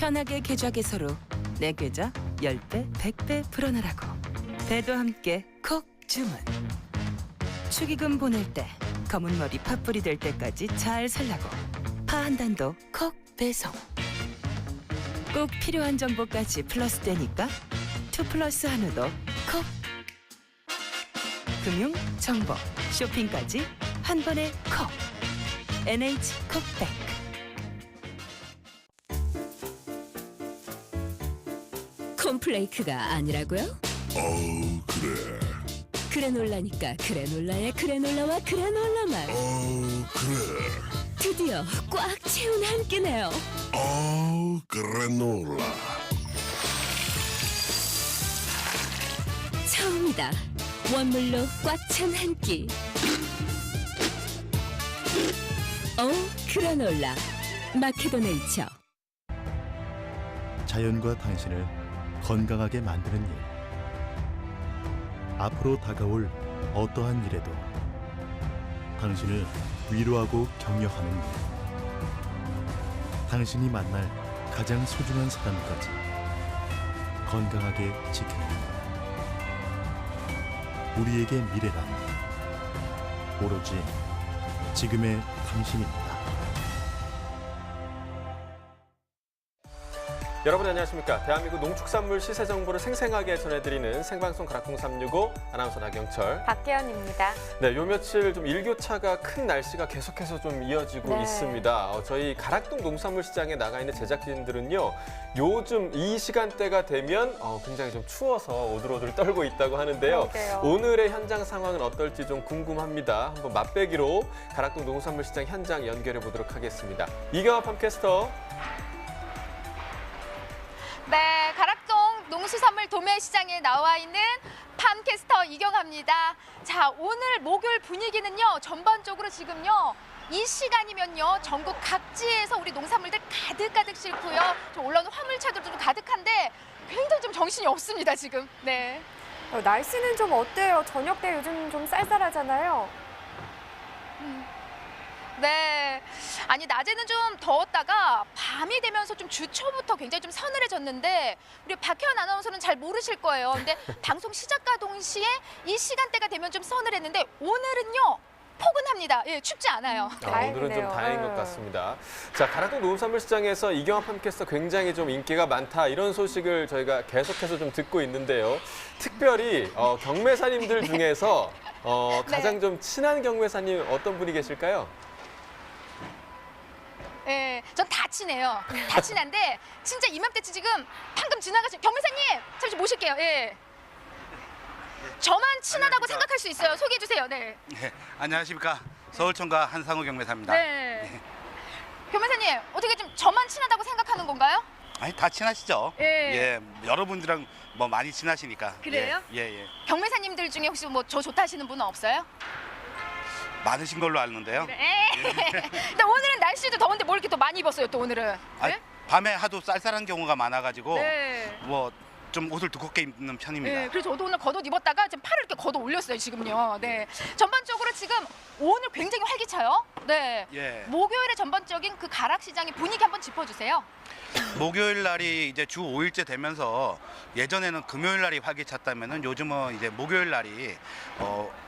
편하게 계좌 개설로 내 계좌 10배, 100배 불어넣으라고. 배도 함께 콕 주문. 축의금 보낼 때 검은 머리 팥불이 될 때까지 잘 살라고. 파 한 단도 콕 배송. 꼭 필요한 정보까지 플러스 되니까 2플러스 한우도 콕. 금융, 정보, 쇼핑까지 한 번에 콕. NH콕백. 콤플레이크가 아니라고요? 그래. 그래놀라니까 그래놀라의 그래놀라와 그래놀라만 그래. 드디어 꽉 채운 한 끼네요. 그래놀라. 처음이다. 원물로 꽉 찬 한 끼. 그래놀라 마케도네이처. 자연과 당신을 건강하게 만드는 일. 앞으로 다가올 어떠한 일에도 당신을 위로하고 격려하는 일. 당신이 만날 가장 소중한 사람까지 건강하게 지키는 일. 우리에게 미래란 오로지 지금의 당신입니다. 여러분 안녕하십니까. 대한민국 농축산물 시세 정보를 생생하게 전해드리는 생방송 가락동 365 아나운서 나경철, 박혜연입니다. 네, 요 며칠 좀 일교차가 큰 날씨가 계속해서 좀 이어지고 있습니다. 저희 가락동 농산물 시장에 나가 있는 제작진들은요, 요즘 이 시간대가 되면 굉장히 좀 추워서 오들오들 떨고 있다고 하는데요. 그러게요. 오늘의 현장 상황은 어떨지 좀 궁금합니다. 한번 맛배기로 가락동 농산물 시장 현장 연결해 보도록 하겠습니다. 이경아 팜캐스터. 네, 가락동 농수산물 도매시장에 나와 있는 팜캐스터 이경아입니다. 자, 오늘 목요일 분위기는요, 전반적으로 지금요, 이 시간이면요, 전국 각지에서 우리 농산물들 가득가득 싣고요, 좀 올라오는 화물차들도 좀 가득한데 굉장히 좀 정신이 없습니다, 지금. 네. 날씨는 좀 어때요? 저녁 때 요즘 좀 쌀쌀하잖아요. 네. 아니, 낮에는 좀 더웠다가 밤이 되면서 좀 주초부터 굉장히 좀 서늘해졌는데 우리 박혜연 아나운서는 잘 모르실 거예요. 근데 방송 시작과 동시에 이 시간대가 되면 좀 서늘했는데 오늘은요, 포근합니다. 예, 춥지 않아요. 오늘은 좀 다행인 것 같습니다. 자, 가락동 농산물 시장에서 이경아 팜캐스터 굉장히 좀 인기가 많다, 이런 소식을 저희가 계속해서 좀 듣고 있는데요. 특별히 경매사님들 중에서 가장 좀 친한 경매사님 어떤 분이 계실까요? 예, 전 다 친해요. 다 친한데 진짜 이맘때쯤 지금 방금 지나가신 경매사님 잠시 모실게요. 예. 저만 친하다고 생각할 수 있어요. 소개해 주세요. 네. 네, 안녕하십니까. 서울청가 한상우 경매사입니다. 네. 경매사님, 어떻게 좀 저만 친하다고 생각하는 건가요? 아니, 다 친하시죠? 예. 예, 여러분들이랑 뭐 많이 친하시니까. 그래요? 예. 경매사님들 중에 혹시 뭐 저 좋다 하시는 분은 없어요? 많으신 걸로 아는데요. 네. 근데 오늘은 날씨도 더운데 뭘 이렇게 또 많이 입었어요, 또 오늘은? 아, 네? 밤에 하도 쌀쌀한 경우가 많아가지고 네. 뭐 좀 옷을 두껍게 입는 편입니다. 네, 그래서 저도 오늘 겉옷 입었다가 지금 팔을 이렇게 걷어 올렸어요, 지금요. 네. 전반적으로 지금 오늘 굉장히 활기차요. 네. 예. 목요일에 전반적인 그 가락시장의 분위기 한번 짚어주세요. 목요일 날이 이제 주 5일째 되면서 예전에는 금요일 날이 활기찼다면은 요즘은 이제 목요일 날이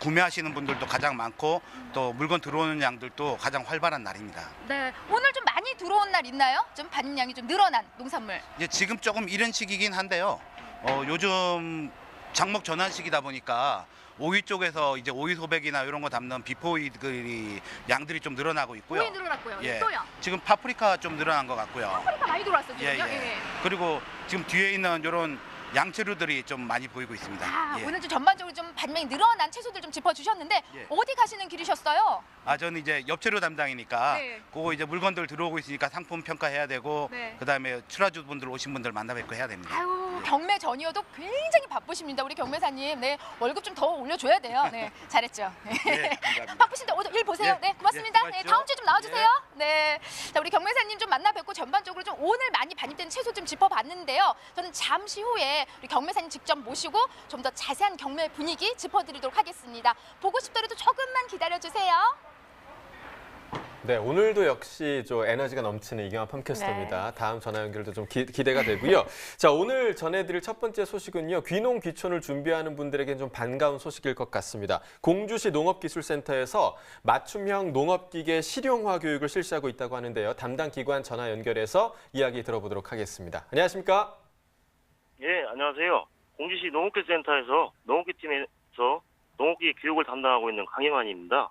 구매하시는 분들도 가장 많고 또 물건 들어오는 양들도 가장 활발한 날입니다. 네. 오늘 좀 많이 들어온 날 있나요? 좀 반입량이 좀 늘어난 농산물. 이제 지금 조금 이른 시기긴 한데요. 요즘 장목 전환 시기다 보니까 오이 쪽에서 이제 오이 소백이나 이런 거 담는 비포이들이 양들이 좀 늘어나고 있고요. 오이 늘어났고요. 예. 또요? 지금 파프리카 좀 늘어난 것 같고요. 파프리카 많이 들어왔어요, 지금요. 그리고 지금 뒤에 있는 이런 양채류들이 좀 많이 보이고 있습니다. 아, 예. 오늘 좀 전반적으로 좀 반입량이 늘어난 채소들 좀 짚어주셨는데 예. 어디 가시는 길이셨어요? 저는 이제 엽채류 담당이니까 네. 그거 이제 물건들 들어오고 있으니까 상품 평가해야 되고 네. 그다음에 출하주 분들 오신 분들 만나 뵙고 해야 됩니다. 아유, 경매 전이어도 굉장히 바쁘십니다, 우리 경매사님. 네, 월급 좀 더 올려줘야 돼요. 네, 잘했죠. 네, 감사합니다. 바쁘신데 오늘 일 보세요. 예, 네, 고맙습니다. 예, 네, 수고하십시오. 다음 주에 좀 나와주세요. 네, 자, 우리 경매사님 좀 만나 뵙고 전반적으로 좀 오늘 많이 반입된 채소 좀 짚어봤는데요. 저는 잠시 후에 우리 경매사님 직접 모시고 좀 더 자세한 경매 분위기 짚어드리도록 하겠습니다. 보고 싶더라도 조금만 기다려주세요. 네, 오늘도 역시 좀 에너지가 넘치는 이경아 팜캐스터입니다. 다음 전화 연결도 좀 기대가 되고요. 자, 오늘 전해드릴 첫 번째 소식은요. 귀농 귀촌을 준비하는 분들에겐 좀 반가운 소식일 것 같습니다. 공주시 농업기술센터에서 맞춤형 농업기계 실용화 교육을 실시하고 있다고 하는데요. 담당 기관 전화 연결해서 이야기 들어보도록 하겠습니다. 안녕하십니까? 예, 안녕하세요. 공주시 농업기술센터에서 농업기팀에서 농업기계 교육을 담당하고 있는 강혜만입니다.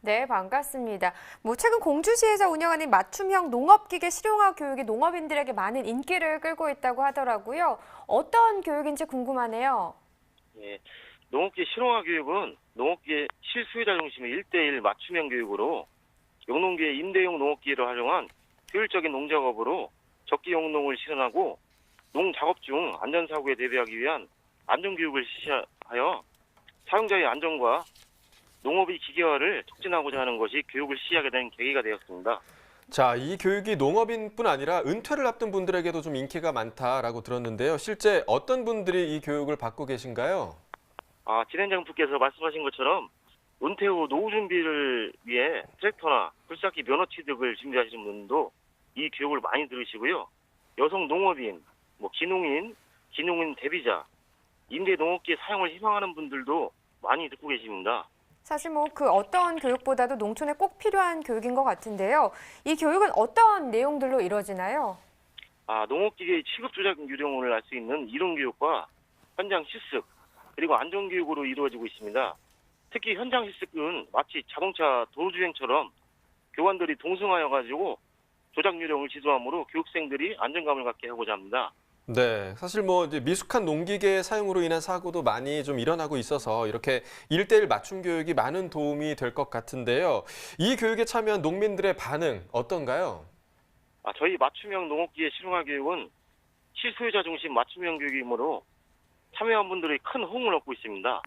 네, 반갑습니다. 최근 공주시에서 운영하는 맞춤형 농업기계 실용화 교육이 농업인들에게 많은 인기를 끌고 있다고 하더라고요. 어떤 교육인지 궁금하네요. 예, 농업기계 실용화 교육은 농업기계 실수요자 중심의 1:1 맞춤형 교육으로 영농기계 임대용 농업기계를 활용한 효율적인 농작업으로 적기 영농을 실현하고 농작업 중 안전사고에 대비하기 위한 안전교육을 실시하여 사용자의 안전과 농업의 기계화를 촉진하고자 하는 것이 교육을 시작하게 된 계기가 되었습니다. 자, 이 교육이 농업인뿐 아니라 은퇴를 앞둔 분들에게도 좀 인기가 많다라고 들었는데요. 실제 어떤 분들이 이 교육을 받고 계신가요? 진행자분께서 말씀하신 것처럼 은퇴 후 노후 준비를 위해 트랙터나 굴삭기 면허 취득을 준비하시는 분도 이 교육을 많이 들으시고요. 여성 농업인, 기농인, 기농인 대비자, 임대 농업기계 사용을 희망하는 분들도 많이 듣고 계십니다. 사실 그 어떤 교육보다도 농촌에 꼭 필요한 교육인 것 같은데요. 이 교육은 어떤 내용들로 이루어지나요? 농업기계의 취급 조작 요령을 알 수 있는 이론 교육과 현장 실습, 그리고 안전 교육으로 이루어지고 있습니다. 특히 현장 실습은 마치 자동차 도로주행처럼 교관들이 동승하여 가지고 조작 요령을 지도함으로 교육생들이 안정감을 갖게 하고자 합니다. 네, 사실 이제 미숙한 농기계 사용으로 인한 사고도 많이 좀 일어나고 있어서 이렇게 1:1 맞춤 교육이 많은 도움이 될 것 같은데요. 이 교육에 참여한 농민들의 반응 어떤가요? 저희 맞춤형 농업기계 실용화 교육은 실소유자 중심 맞춤형 교육이므로 참여한 분들의 큰 호응을 얻고 있습니다.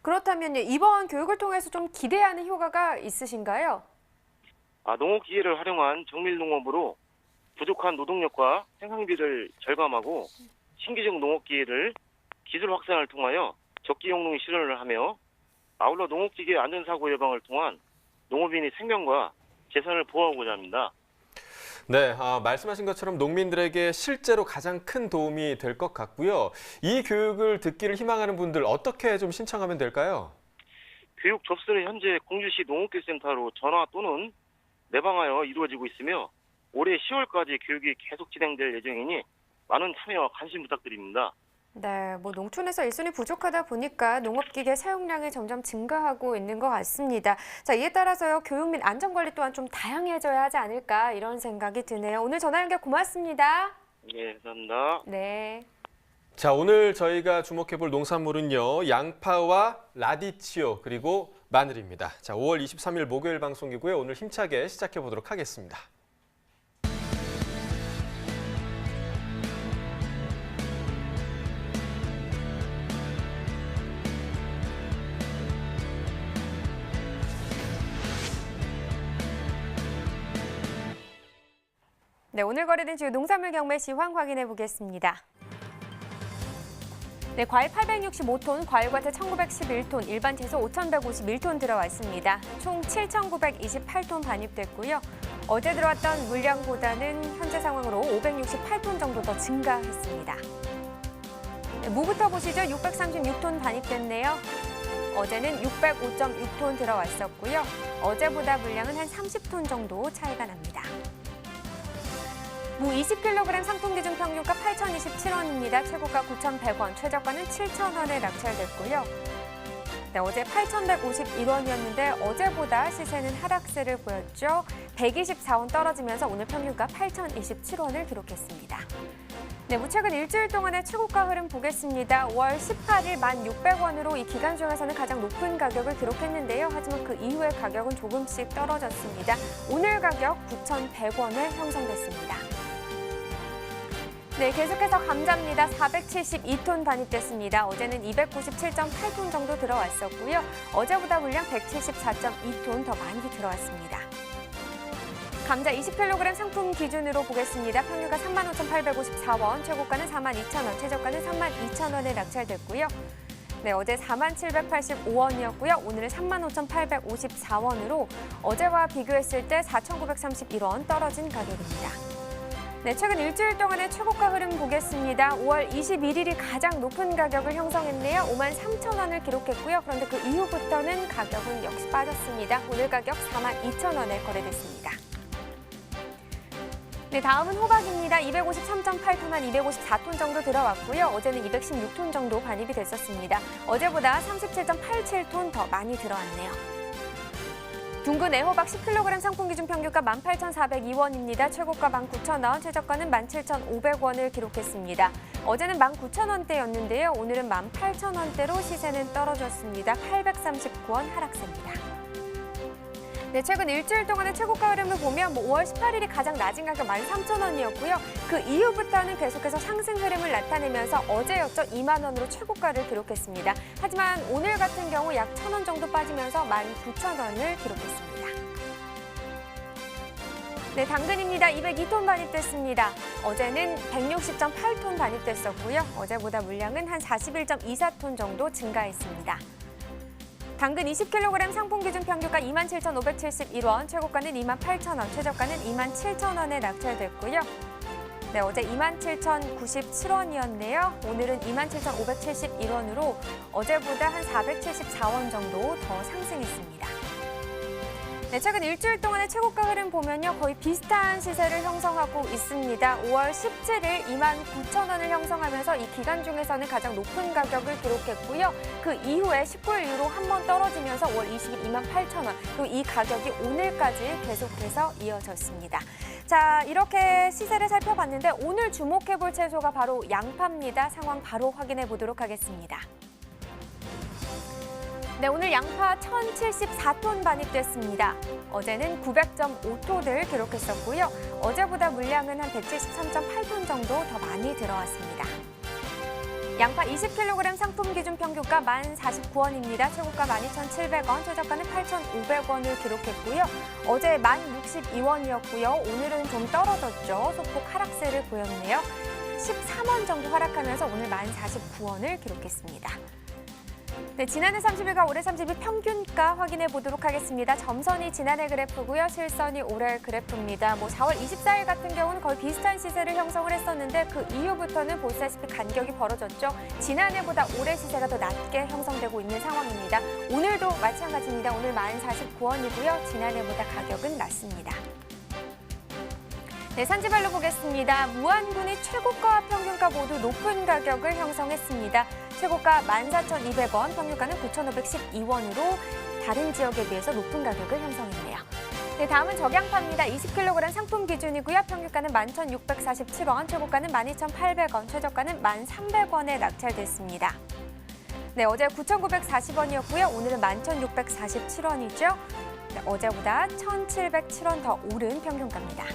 그렇다면 이번 교육을 통해서 좀 기대하는 효과가 있으신가요? 농업기계를 활용한 정밀농업으로 부족한 노동력과 생산비를 절감하고 신기적 농업기계를 기술 확산을 통하여 적기 영농 실현을 하며 아울러 농업기계 안전사고 예방을 통한 농업인의 생명과 재산을 보호하고자 합니다. 네, 말씀하신 것처럼 농민들에게 실제로 가장 큰 도움이 될 것 같고요. 이 교육을 듣기를 희망하는 분들 어떻게 좀 신청하면 될까요? 교육 접수는 현재 공주시 농업기술센터로 전화 또는 내방하여 이루어지고 있으며 올해 10월까지 교육이 계속 진행될 예정이니 많은 참여와 관심 부탁드립니다. 네, 농촌에서 일손이 부족하다 보니까 농업기계 사용량이 점점 증가하고 있는 것 같습니다. 자, 이에 따라서요, 교육 및 안전관리 또한 좀 다양해져야 하지 않을까 이런 생각이 드네요. 오늘 전화 연결 고맙습니다. 네, 감사합니다. 네. 자, 오늘 저희가 주목해볼 농산물은요, 양파와 라디치오 그리고 마늘입니다. 자, 5월 23일 목요일 방송이고요. 오늘 힘차게 시작해 보도록 하겠습니다. 네, 오늘 거래된 주요 농산물 경매 시황 확인해 보겠습니다. 네, 과일 865톤, 과일과태 1911톤, 일반 채소 5151톤 들어왔습니다. 총 7928톤 반입됐고요. 어제 들어왔던 물량보다는 현재 상황으로 568톤 정도 더 증가했습니다. 네, 무부터 보시죠. 636톤 반입됐네요. 어제는 605.6톤 들어왔었고요. 어제보다 물량은 한 30톤 정도 차이가 납니다. 무 20kg 상품 기준 평균가 8,027원입니다. 최고가 9,100원, 최저가는 7,000원에 낙찰됐고요. 네, 어제 8,151원이었는데 어제보다 시세는 하락세를 보였죠. 124원 떨어지면서 오늘 평균가 8,027원을 기록했습니다. 네, 최근 일주일 동안의 최고가 흐름 보겠습니다. 5월 18일 1,600원으로 이 기간 중에서는 가장 높은 가격을 기록했는데요. 하지만 그 이후의 가격은 조금씩 떨어졌습니다. 오늘 가격 9,100원에 형성됐습니다. 네, 계속해서 감자입니다. 472톤 반입됐습니다. 어제는 297.8톤 정도 들어왔었고요. 어제보다 물량 174.2톤 더 많이 들어왔습니다. 감자 20kg 상품 기준으로 보겠습니다. 평균가 35,854원, 최고가는 42,000원, 최저가는 32,000원에 낙찰됐고요. 네, 어제 47,785원이었고요. 오늘은 35,854원으로 어제와 비교했을 때 4,931원 떨어진 가격입니다. 네, 최근 일주일 동안의 최고가 흐름 보겠습니다. 5월 21일이 가장 높은 가격을 형성했네요. 53,000원을 기록했고요. 그런데 그 이후부터는 가격은 역시 빠졌습니다. 오늘 가격 42,000원에 거래됐습니다. 네, 다음은 호박입니다. 253.8톤 한 254톤 정도 들어왔고요. 어제는 216톤 정도 반입이 됐었습니다. 어제보다 37.87톤 더 많이 들어왔네요. 둥근 애호박 10kg 상품 기준 평균가 18,402원입니다. 최고가 19,000원, 최저가는 17,500원을 기록했습니다. 어제는 19,000원대였는데요. 오늘은 18,000원대로 시세는 떨어졌습니다. 839원 하락세입니다. 네, 최근 일주일 동안의 최고가 흐름을 보면 5월 18일이 가장 낮은 가격 13,000원이었고요. 그 이후부터는 계속해서 상승 흐름을 나타내면서 어제였죠. 2만 원으로 최고가를 기록했습니다. 하지만 오늘 같은 경우 약 1,000원 정도 빠지면서 19,000원을 기록했습니다. 네, 당근입니다. 202톤 반입됐습니다. 어제는 160.8톤 반입됐었고요. 어제보다 물량은 한 41.24톤 정도 증가했습니다. 당근 20kg 상품 기준 평균가 27,571원, 최고가는 28,000원, 최저가는 27,000원에 낙찰됐고요. 네, 어제 27,097원이었네요. 오늘은 27,571원으로 어제보다 한 474원 정도 더 상승했습니다. 네, 최근 일주일 동안의 최고가 흐름 보면요. 거의 비슷한 시세를 형성하고 있습니다. 5월 17일 29,000원을 형성하면서 이 기간 중에서는 가장 높은 가격을 기록했고요. 그 이후에 19일 이후로 한 번 떨어지면서 5월 20일 28,000원, 그리고 이 가격이 오늘까지 계속해서 이어졌습니다. 자, 이렇게 시세를 살펴봤는데 오늘 주목해볼 채소가 바로 양파입니다. 상황 바로 확인해 보도록 하겠습니다. 네, 오늘 양파 1,074톤 반입됐습니다. 어제는 900.5톤을 기록했었고요. 어제보다 물량은 한 173.8톤 정도 더 많이 들어왔습니다. 양파 20kg 상품 기준 평균가 1049원입니다. 최고가 12,700원, 최저가는 8,500원을 기록했고요. 어제 1062원이었고요. 오늘은 좀 떨어졌죠. 소폭 하락세를 보였네요. 13원 정도 하락하면서 오늘 1049원을 기록했습니다. 네, 지난해 30일과 올해 30일 평균가 확인해 보도록 하겠습니다. 점선이 지난해 그래프고요. 실선이 올해 그래프입니다. 4월 24일 같은 경우는 거의 비슷한 시세를 형성을 했었는데 그 이후부터는 보시다시피 간격이 벌어졌죠. 지난해보다 올해 시세가 더 낮게 형성되고 있는 상황입니다. 오늘도 마찬가지입니다. 오늘 1049원이고요. 지난해보다 가격은 낮습니다. 네, 산지별로 보겠습니다. 무안군이 최고가와 평균가 모두 높은 가격을 형성했습니다. 최고가 14,200원, 평균가는 9,512원으로 다른 지역에 비해서 높은 가격을 형성했네요. 네, 다음은 적양파입니다. 20kg 상품 기준이고요. 평균가는 11,647원, 최고가는 12,800원, 최저가는 1,300원에 낙찰됐습니다. 네, 어제 9,940원이었고요. 오늘은 11,647원이죠. 네, 어제보다 1,707원 더 오른 평균가입니다.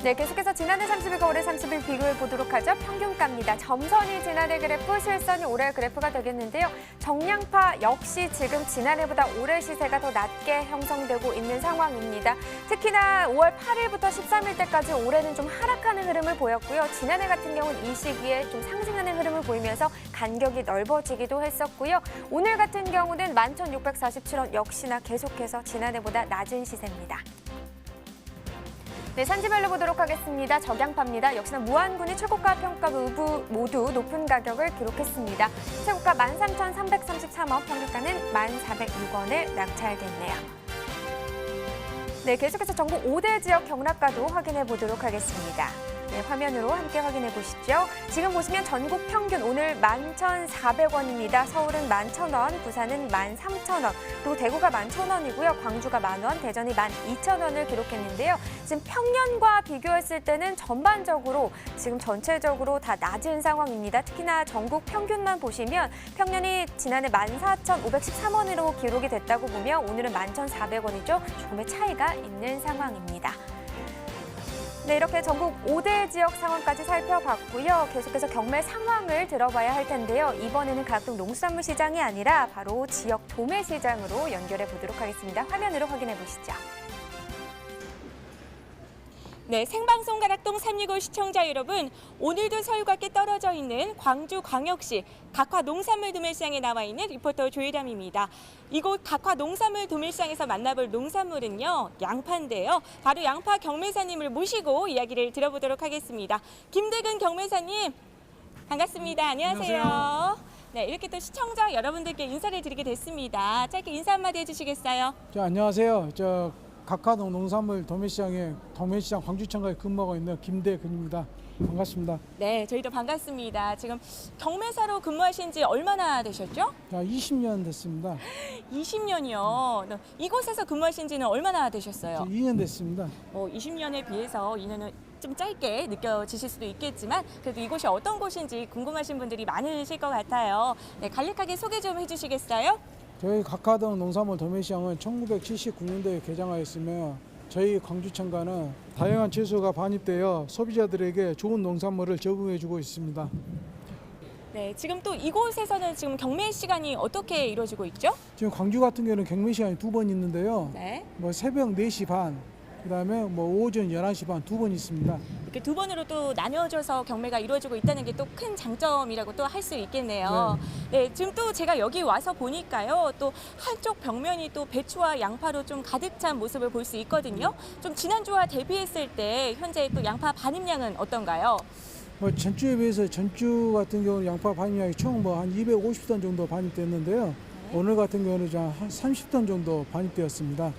네, 계속해서 지난해 30일과 올해 30일 비교해 보도록 하죠. 평균가입니다. 점선이 지난해 그래프, 실선이 올해 그래프가 되겠는데요. 정량파 역시 지금 지난해보다 올해 시세가 더 낮게 형성되고 있는 상황입니다. 특히나 5월 8일부터 13일 때까지 올해는 좀 하락하는 흐름을 보였고요. 지난해 같은 경우는 이 시기에 좀 상승하는 흐름을 보이면서 간격이 넓어지기도 했었고요. 오늘 같은 경우는 11,647원 역시나 계속해서 지난해보다 낮은 시세입니다. 네, 산지별로 보도록 하겠습니다. 적양파입니다. 역시나 무안군이 최고가 평가 모두 높은 가격을 기록했습니다. 최고가 13,333원, 평균가는 1,406원에 낙찰됐네요. 네, 계속해서 전국 5대 지역 경락가도 확인해 보도록 하겠습니다. 네, 화면으로 함께 확인해 보시죠. 지금 보시면 전국 평균 오늘 11,400원입니다. 서울은 11,000원, 부산은 13,000원, 그리고 대구가 11,000원이고요. 광주가 10,000원, 대전이 12,000원을 기록했는데요. 지금 평년과 비교했을 때는 전반적으로 지금 전체적으로 다 낮은 상황입니다. 특히나 전국 평균만 보시면 평년이 지난해 14,513원으로 기록이 됐다고 보면 오늘은 11,400원이죠. 조금의 차이가 있는 상황입니다. 네, 이렇게 전국 5대 지역 상황까지 살펴봤고요. 계속해서 경매 상황을 들어봐야 할 텐데요. 이번에는 가락동 농수산물 시장이 아니라 바로 지역 도매 시장으로 연결해 보도록 하겠습니다. 화면으로 확인해 보시죠. 네, 생방송 가락동 365 시청자 여러분, 오늘도 서울과 함께 떨어져 있는 광주광역시 각화 농산물 도매시장에 나와 있는 리포터 조혜람입니다. 이곳 각화 농산물 도매시장에서 만나볼 농산물은요, 양파인데요. 바로 양파 경매사님을 모시고 이야기를 들어보도록 하겠습니다. 김대근 경매사님, 반갑습니다. 안녕하세요. 네, 이렇게 또 시청자 여러분들께 인사를 드리게 됐습니다. 짧게 인사 한마디 해주시겠어요? 안녕하세요. 각하동 농산물 도매시장 광주청가에 근무하고 있는 김대근입니다. 반갑습니다. 네, 저희도 반갑습니다. 지금 경매사로 근무하신 지 얼마나 되셨죠? 20년 됐습니다. 20년이요. 이곳에서 근무하신 지는 얼마나 되셨어요? 2년 됐습니다. 20년에 비해서 2년은 좀 짧게 느껴지실 수도 있겠지만 그래도 이곳이 어떤 곳인지 궁금하신 분들이 많으실 것 같아요. 네, 간략하게 소개 좀 해주시겠어요? 저희 각하동 농산물 도매시장은 1979년도에 개장하였으며 저희 광주청가는 다양한 채소가 반입되어 소비자들에게 좋은 농산물을 제공해주고 있습니다. 네, 지금 또 이곳에서는 지금 경매 시간이 어떻게 이루어지고 있죠? 지금 광주 같은 경우는 경매 시간이 2번 있는데요. 네. 새벽 4시 반, 그다음에 오전 11시 반 2번 있습니다. 이렇게 두 번으로 또 나뉘어져서 경매가 이루어지고 있다는 게 또 큰 장점이라고 또 할 수 있겠네요. 네, 지금 또 제가 여기 와서 보니까요, 또 한쪽 벽면이 또 배추와 양파로 좀 가득 찬 모습을 볼 수 있거든요. 좀 지난주와 대비했을 때 현재 또 양파 반입량은 어떤가요? 전주에 비해서 전주 같은 경우는 양파 반입량이 총 한 250톤 정도 반입됐는데요. 오늘 같은 경우는 한 30톤 정도 반입되었습니다.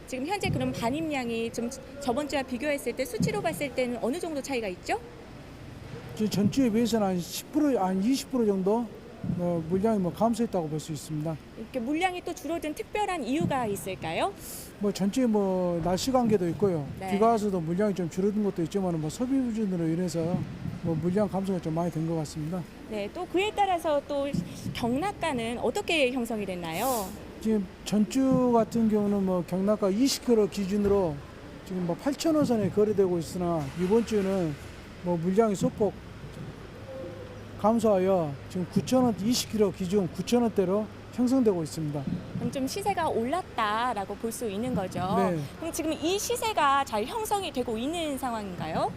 지금 현재 그럼 반입량이 좀 저번 주와 비교했을 때 수치로 봤을 때는 어느 정도 차이가 있죠? 지금 전주에 비해서는 한 10%, 한 20% 정도 물량이 감소했다고 볼 수 있습니다. 이렇게 물량이 또 줄어든 특별한 이유가 있을까요? 전주에 날씨 관계도 있고요. 네. 비가 와서도 물량이 좀 줄어든 것도 있지만 소비 부진으로 인해서 물량 감소가 좀 많이 된 것 같습니다. 네, 또 그에 따라서 또 경락가는 어떻게 형성이 됐나요? 지금 전주 같은 경우는 경락가 20kg 기준으로 지금 8,000원 선에 거래되고 있으나 이번 주는 물량이 소폭 감소하여 지금 9,000원 20kg 기준 9,000원대로 형성되고 있습니다. 그럼 좀 시세가 올랐다라고 볼 수 있는 거죠. 네. 그럼 지금 이 시세가 잘 형성이 되고 있는 상황인가요?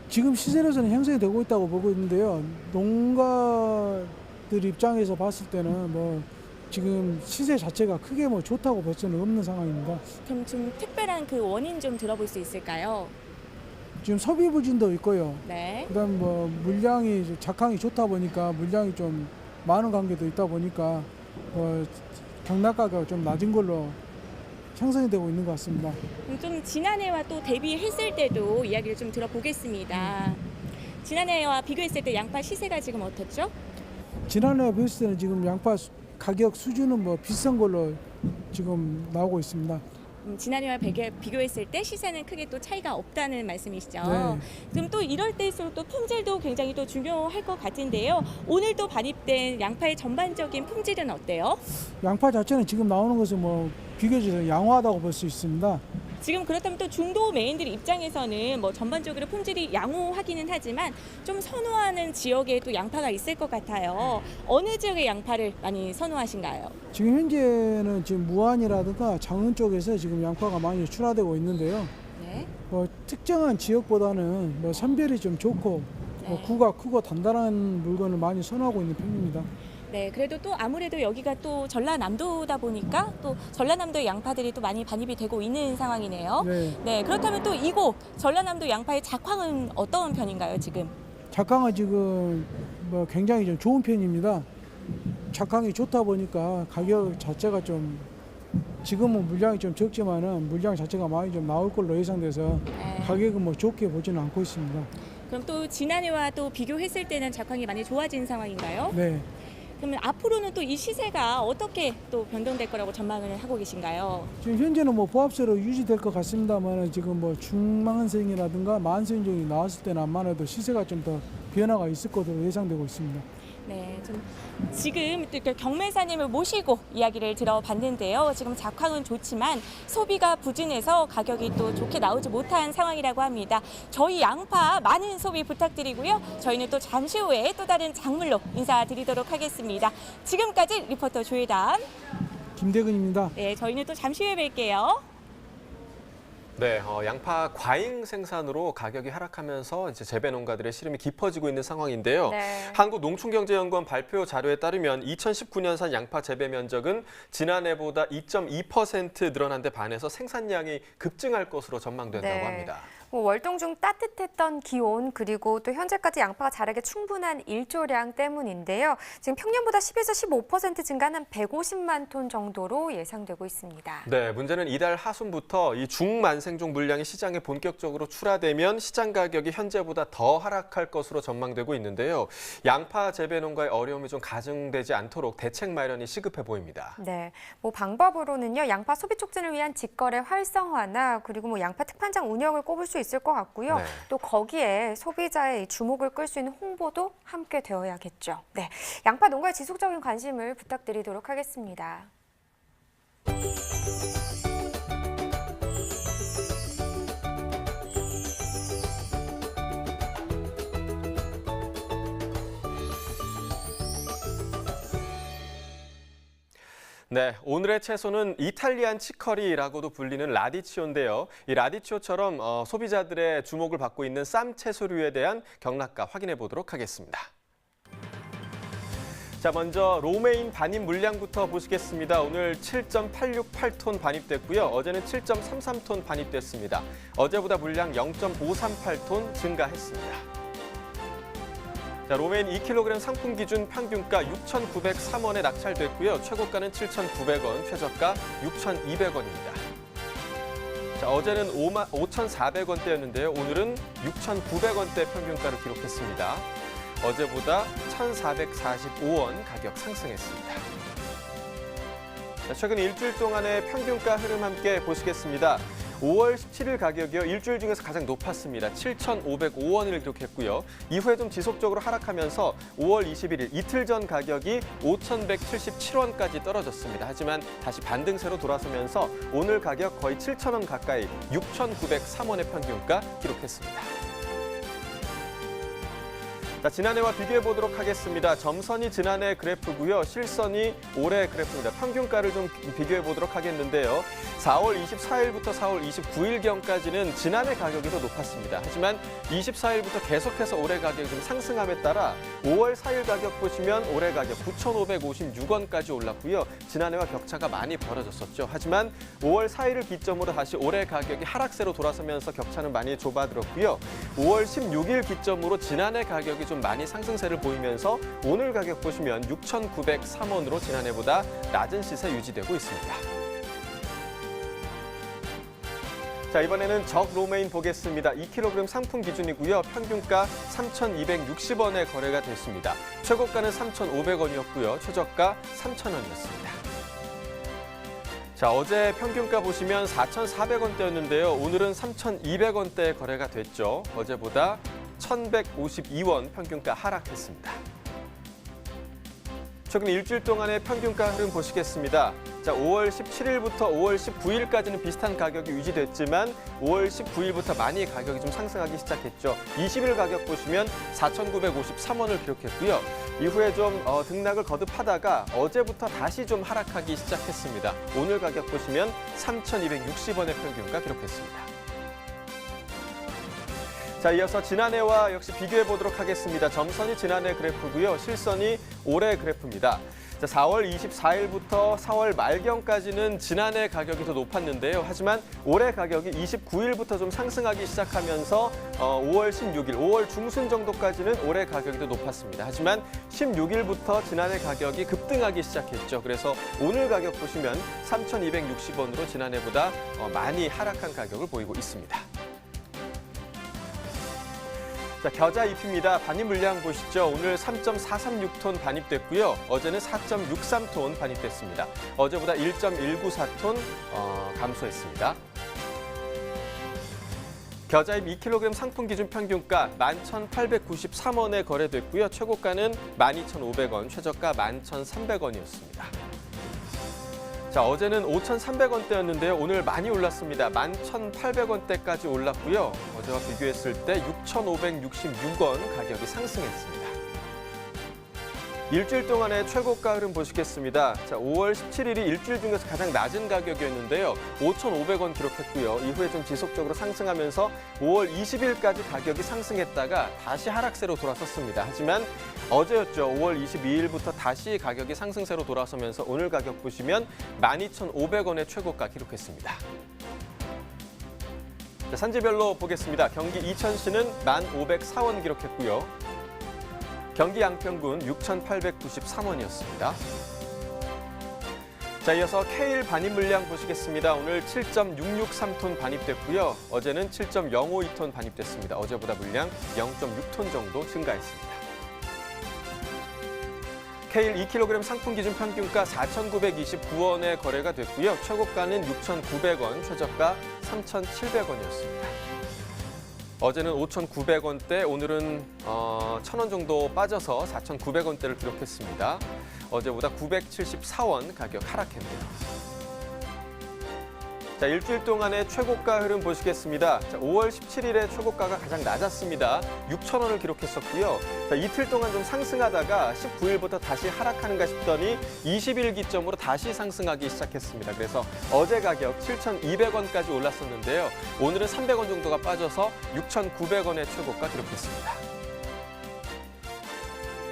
지금 시세로서는 형성이 되고 있다고 보고 있는데요. 농가들 입장에서 봤을 때는 지금 시세 자체가 크게 좋다고 볼 수는 없는 상황입니다. 그럼 좀 특별한 그 원인 좀 들어볼 수 있을까요? 지금 소비 부진도 있고요. 네. 그다음 물량이 작황이 좋다 보니까 물량이 좀 많은 관계도 있다 보니까 경락가가 좀 낮은 걸로 형성이 되고 있는 것 같습니다. 그럼 좀 지난해와 또 대비했을 때도 이야기를 좀 들어보겠습니다. 지난해와 비교했을 때 양파 시세가 지금 어떻죠? 지난해와 비했을 때는 지금 양파 가격 수준은 비싼 걸로 지금 나오고 있습니다. 지난해와 비교했을 때 시세는 크게 또 차이가 없다는 말씀이시죠? 네. 그럼 또 이럴 때일수록 또 품질도 굉장히 또 중요할 것 같은데요. 오늘 또 반입된 양파의 전반적인 품질은 어때요? 양파 자체는 지금 나오는 것은 비교적 양호하다고 볼 수 있습니다. 지금 그렇다면 또 중도 메인들 입장에서는 전반적으로 품질이 양호하기는 하지만 좀 선호하는 지역에 또 양파가 있을 것 같아요. 어느 지역의 양파를 많이 선호하신가요? 지금 현재는 지금 무안이라든가 장흥 쪽에서 지금 양파가 많이 출하되고 있는데요. 네. 특정한 지역보다는 선별이 좀 좋고 네. 구가 크고 단단한 물건을 많이 선호하고 있는 편입니다. 네, 그래도 또 아무래도 여기가 또 전라남도다 보니까 또 전라남도의 양파들이 또 많이 반입이 되고 있는 상황이네요. 네. 네, 그렇다면 또 이곳 전라남도 양파의 작황은 어떤 편인가요, 지금? 작황은 지금 굉장히 좀 좋은 편입니다. 작황이 좋다 보니까 가격 자체가 좀 지금은 물량이 좀 적지만은 물량 자체가 많이 좀 나올 걸로 예상돼서 네. 가격은 좋게 보지는 않고 있습니다. 그럼 또 지난해와 또 비교했을 때는 작황이 많이 좋아진 상황인가요? 네. 그러면 앞으로는 또 이 시세가 어떻게 또 변동될 거라고 전망을 하고 계신가요? 지금 현재는 보합세로 유지될 것 같습니다만 지금 중만생이라든가 만생종이 나왔을 때는 암만 해도 시세가 좀 더 변화가 있을 것으로 예상되고 있습니다. 네, 좀 지금 또 이렇게 경매사님을 모시고 이야기를 들어봤는데요. 지금 작황은 좋지만 소비가 부진해서 가격이 또 좋게 나오지 못한 상황이라고 합니다. 저희 양파 많은 소비 부탁드리고요. 저희는 또 잠시 후에 또 다른 작물로 인사드리도록 하겠습니다. 지금까지 리포터 조혜담. 김대근입니다. 네, 저희는 또 잠시 후에 뵐게요. 네, 양파 과잉 생산으로 가격이 하락하면서 이제 재배 농가들의 시름이 깊어지고 있는 상황인데요. 네. 한국농촌경제연구원 발표 자료에 따르면 2019년산 양파 재배 면적은 지난해보다 2.2% 늘어난 데 반해서 생산량이 급증할 것으로 전망된다고 네. 합니다. 월동 중 따뜻했던 기온 그리고 또 현재까지 양파가 자라기 충분한 일조량 때문인데요. 지금 평년보다 10에서 15% 증가한 한 150만 톤 정도로 예상되고 있습니다. 네, 문제는 이달 하순부터 이 중만생종 물량이 시장에 본격적으로 출하되면 시장 가격이 현재보다 더 하락할 것으로 전망되고 있는데요. 양파 재배 농가의 어려움이 좀 가중되지 않도록 대책 마련이 시급해 보입니다. 네, 방법으로는요. 양파 소비 촉진을 위한 직거래 활성화나 그리고 양파 특판장 운영을 꼽을 수 있을 것 같고요. 네. 또 거기에 소비자의 주목을 끌 수 있는 홍보도 함께 되어야겠죠. 네, 양파 농가의 지속적인 관심을 부탁드리도록 하겠습니다. 네, 오늘의 채소는 이탈리안 치커리라고도 불리는 라디치오인데요. 이 라디치오처럼 소비자들의 주목을 받고 있는 쌈 채소류에 대한 경락가 확인해 보도록 하겠습니다. 자, 먼저 로메인 반입 물량부터 보시겠습니다. 오늘 7.868톤 반입됐고요. 어제는 7.33톤 반입됐습니다. 어제보다 물량 0.538톤 증가했습니다. 자, 로메인 2kg 상품 기준 평균가 6,903원에 낙찰됐고요. 최고가는 7,900원, 최저가 6,200원입니다. 자, 어제는 5,400원대였는데요. 오늘은 6,900원대 평균가를 기록했습니다. 어제보다 1,445원 가격 상승했습니다. 자, 최근 일주일 동안의 평균가 흐름 함께 보시겠습니다. 5월 17일 가격이요. 일주일 중에서 가장 높았습니다. 7,505원을 기록했고요. 이후에 좀 지속적으로 하락하면서 5월 21일 이틀 전 가격이 5,177원까지 떨어졌습니다. 하지만 다시 반등세로 돌아서면서 오늘 가격 거의 7,000원 가까이 6,903원의 평균가 기록했습니다. 자, 지난해와 비교해 보도록 하겠습니다. 점선이 지난해 그래프고요. 실선이 올해 그래프입니다. 평균가를 좀 비교해 보도록 하겠는데요. 4월 24일부터 4월 29일경까지는 지난해 가격이 더 높았습니다. 하지만 24일부터 계속해서 올해 가격이 좀 상승함에 따라 5월 4일 가격 보시면 올해 가격 9,556원까지 올랐고요. 지난해와 격차가 많이 벌어졌었죠. 하지만 5월 4일을 기점으로 다시 올해 가격이 하락세로 돌아서면서 격차는 많이 좁아들었고요. 5월 16일 기점으로 지난해 가격이 좀 많이 상승세를 보이면서 오늘 가격 보시면 6,903원으로 지난해보다 낮은 시세 유지되고 있습니다. 자, 이번에는 적 로메인 보겠습니다. 2kg 상품 기준이고요. 평균가 3,260원에 거래가 됐습니다. 최고가는 3,500원이었고요. 최저가 3,000원이었습니다. 자, 어제 평균가 보시면 4,400원대였는데요. 오늘은 3,200원대에 거래가 됐죠. 어제보다 1,152원 평균가 하락했습니다. 최근 일주일 동안의 평균가 흐름 보시겠습니다. 자, 5월 17일부터 5월 19일까지는 비슷한 가격이 유지됐지만 5월 19일부터 많이 가격이 좀 상승하기 시작했죠. 20일 가격 보시면 4,953원을 기록했고요. 이후에 좀 등락을 거듭하다가 어제부터 다시 좀 하락하기 시작했습니다. 오늘 가격 보시면 3,260원의 평균가 기록했습니다. 자, 이어서 지난해와 역시 비교해 보도록 하겠습니다. 점선이 지난해 그래프고요. 실선이 올해 그래프입니다. 자, 4월 24일부터 4월 말경까지는 지난해 가격이 더 높았는데요. 하지만 올해 가격이 29일부터 좀 상승하기 시작하면서 5월 16일, 5월 중순 정도까지는 올해 가격이 더 높았습니다. 하지만 16일부터 지난해 가격이 급등하기 시작했죠. 그래서 오늘 가격 보시면 3,260원으로 지난해보다 많이 하락한 가격을 보이고 있습니다. 자, 겨자 잎입니다. 반입 물량 보시죠. 오늘 3.436톤 반입됐고요. 어제는 4.63톤 반입됐습니다. 어제보다 1.194톤 감소했습니다. 겨자잎 2kg 상품 기준 평균가 11,893원에 거래됐고요. 최고가는 12,500원, 최저가 11,300원이었습니다. 자, 어제는 5,300원대였는데요. 오늘 많이 올랐습니다. 11,800원대까지 올랐고요. 어제와 비교했을 때 6,566원 가격이 상승했습니다. 일주일 동안의 최고가 흐름 보시겠습니다. 자, 5월 17일이 일주일 중에서 가장 낮은 가격이었는데요. 5,500원 기록했고요. 이후에 좀 지속적으로 상승하면서 5월 20일까지 가격이 상승했다가 다시 하락세로 돌아섰습니다. 하지만 어제였죠. 5월 22일부터 다시 가격이 상승세로 돌아서면서 오늘 가격 보시면 12,500원의 최고가 기록했습니다. 자, 산지별로 보겠습니다. 경기 이천시는 1,504원 기록했고요. 경기 양평군 6,893원이었습니다. 자, 이어서 K일 반입 물량 보시겠습니다. 오늘 7.663톤 반입됐고요. 어제는 7.052톤 반입됐습니다. 어제보다 물량 0.6톤 정도 증가했습니다. K일 2kg 상품 기준 평균가 4,929원에 거래가 됐고요. 최고가는 6,900원, 최저가 3,700원이었습니다. 어제는 5,900원대, 오늘은 1,000원 정도 빠져서 4,900원대를 기록했습니다. 어제보다 974원 가격 하락했네요. 자, 일주일 동안의 최고가 흐름 보시겠습니다. 자, 5월 17일에 최고가가 가장 낮았습니다. 6,000원을 기록했었고요. 자, 이틀 동안 좀 상승하다가 19일부터 다시 하락하는가 싶더니 20일 기점으로 다시 상승하기 시작했습니다. 그래서 어제 가격 7,200원까지 올랐었는데요. 오늘은 300원 정도가 빠져서 6,900원의 최고가 기록했습니다.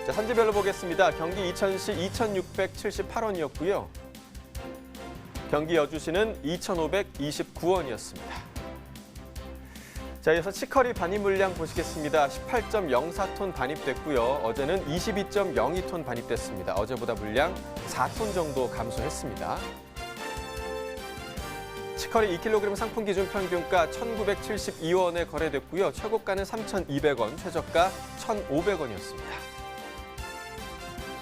자, 산지별로 보겠습니다. 경기 이천시 2,678원이었고요. 경기 여주시는 2,529원이었습니다. 자, 이어서 치커리 반입 물량 보시겠습니다. 18.04톤 반입됐고요. 어제는 22.02톤 반입됐습니다. 어제보다 물량 4톤 정도 감소했습니다. 치커리 2kg 상품 기준 평균가 1,972원에 거래됐고요. 최고가는 3,200원, 최저가 1,500원이었습니다.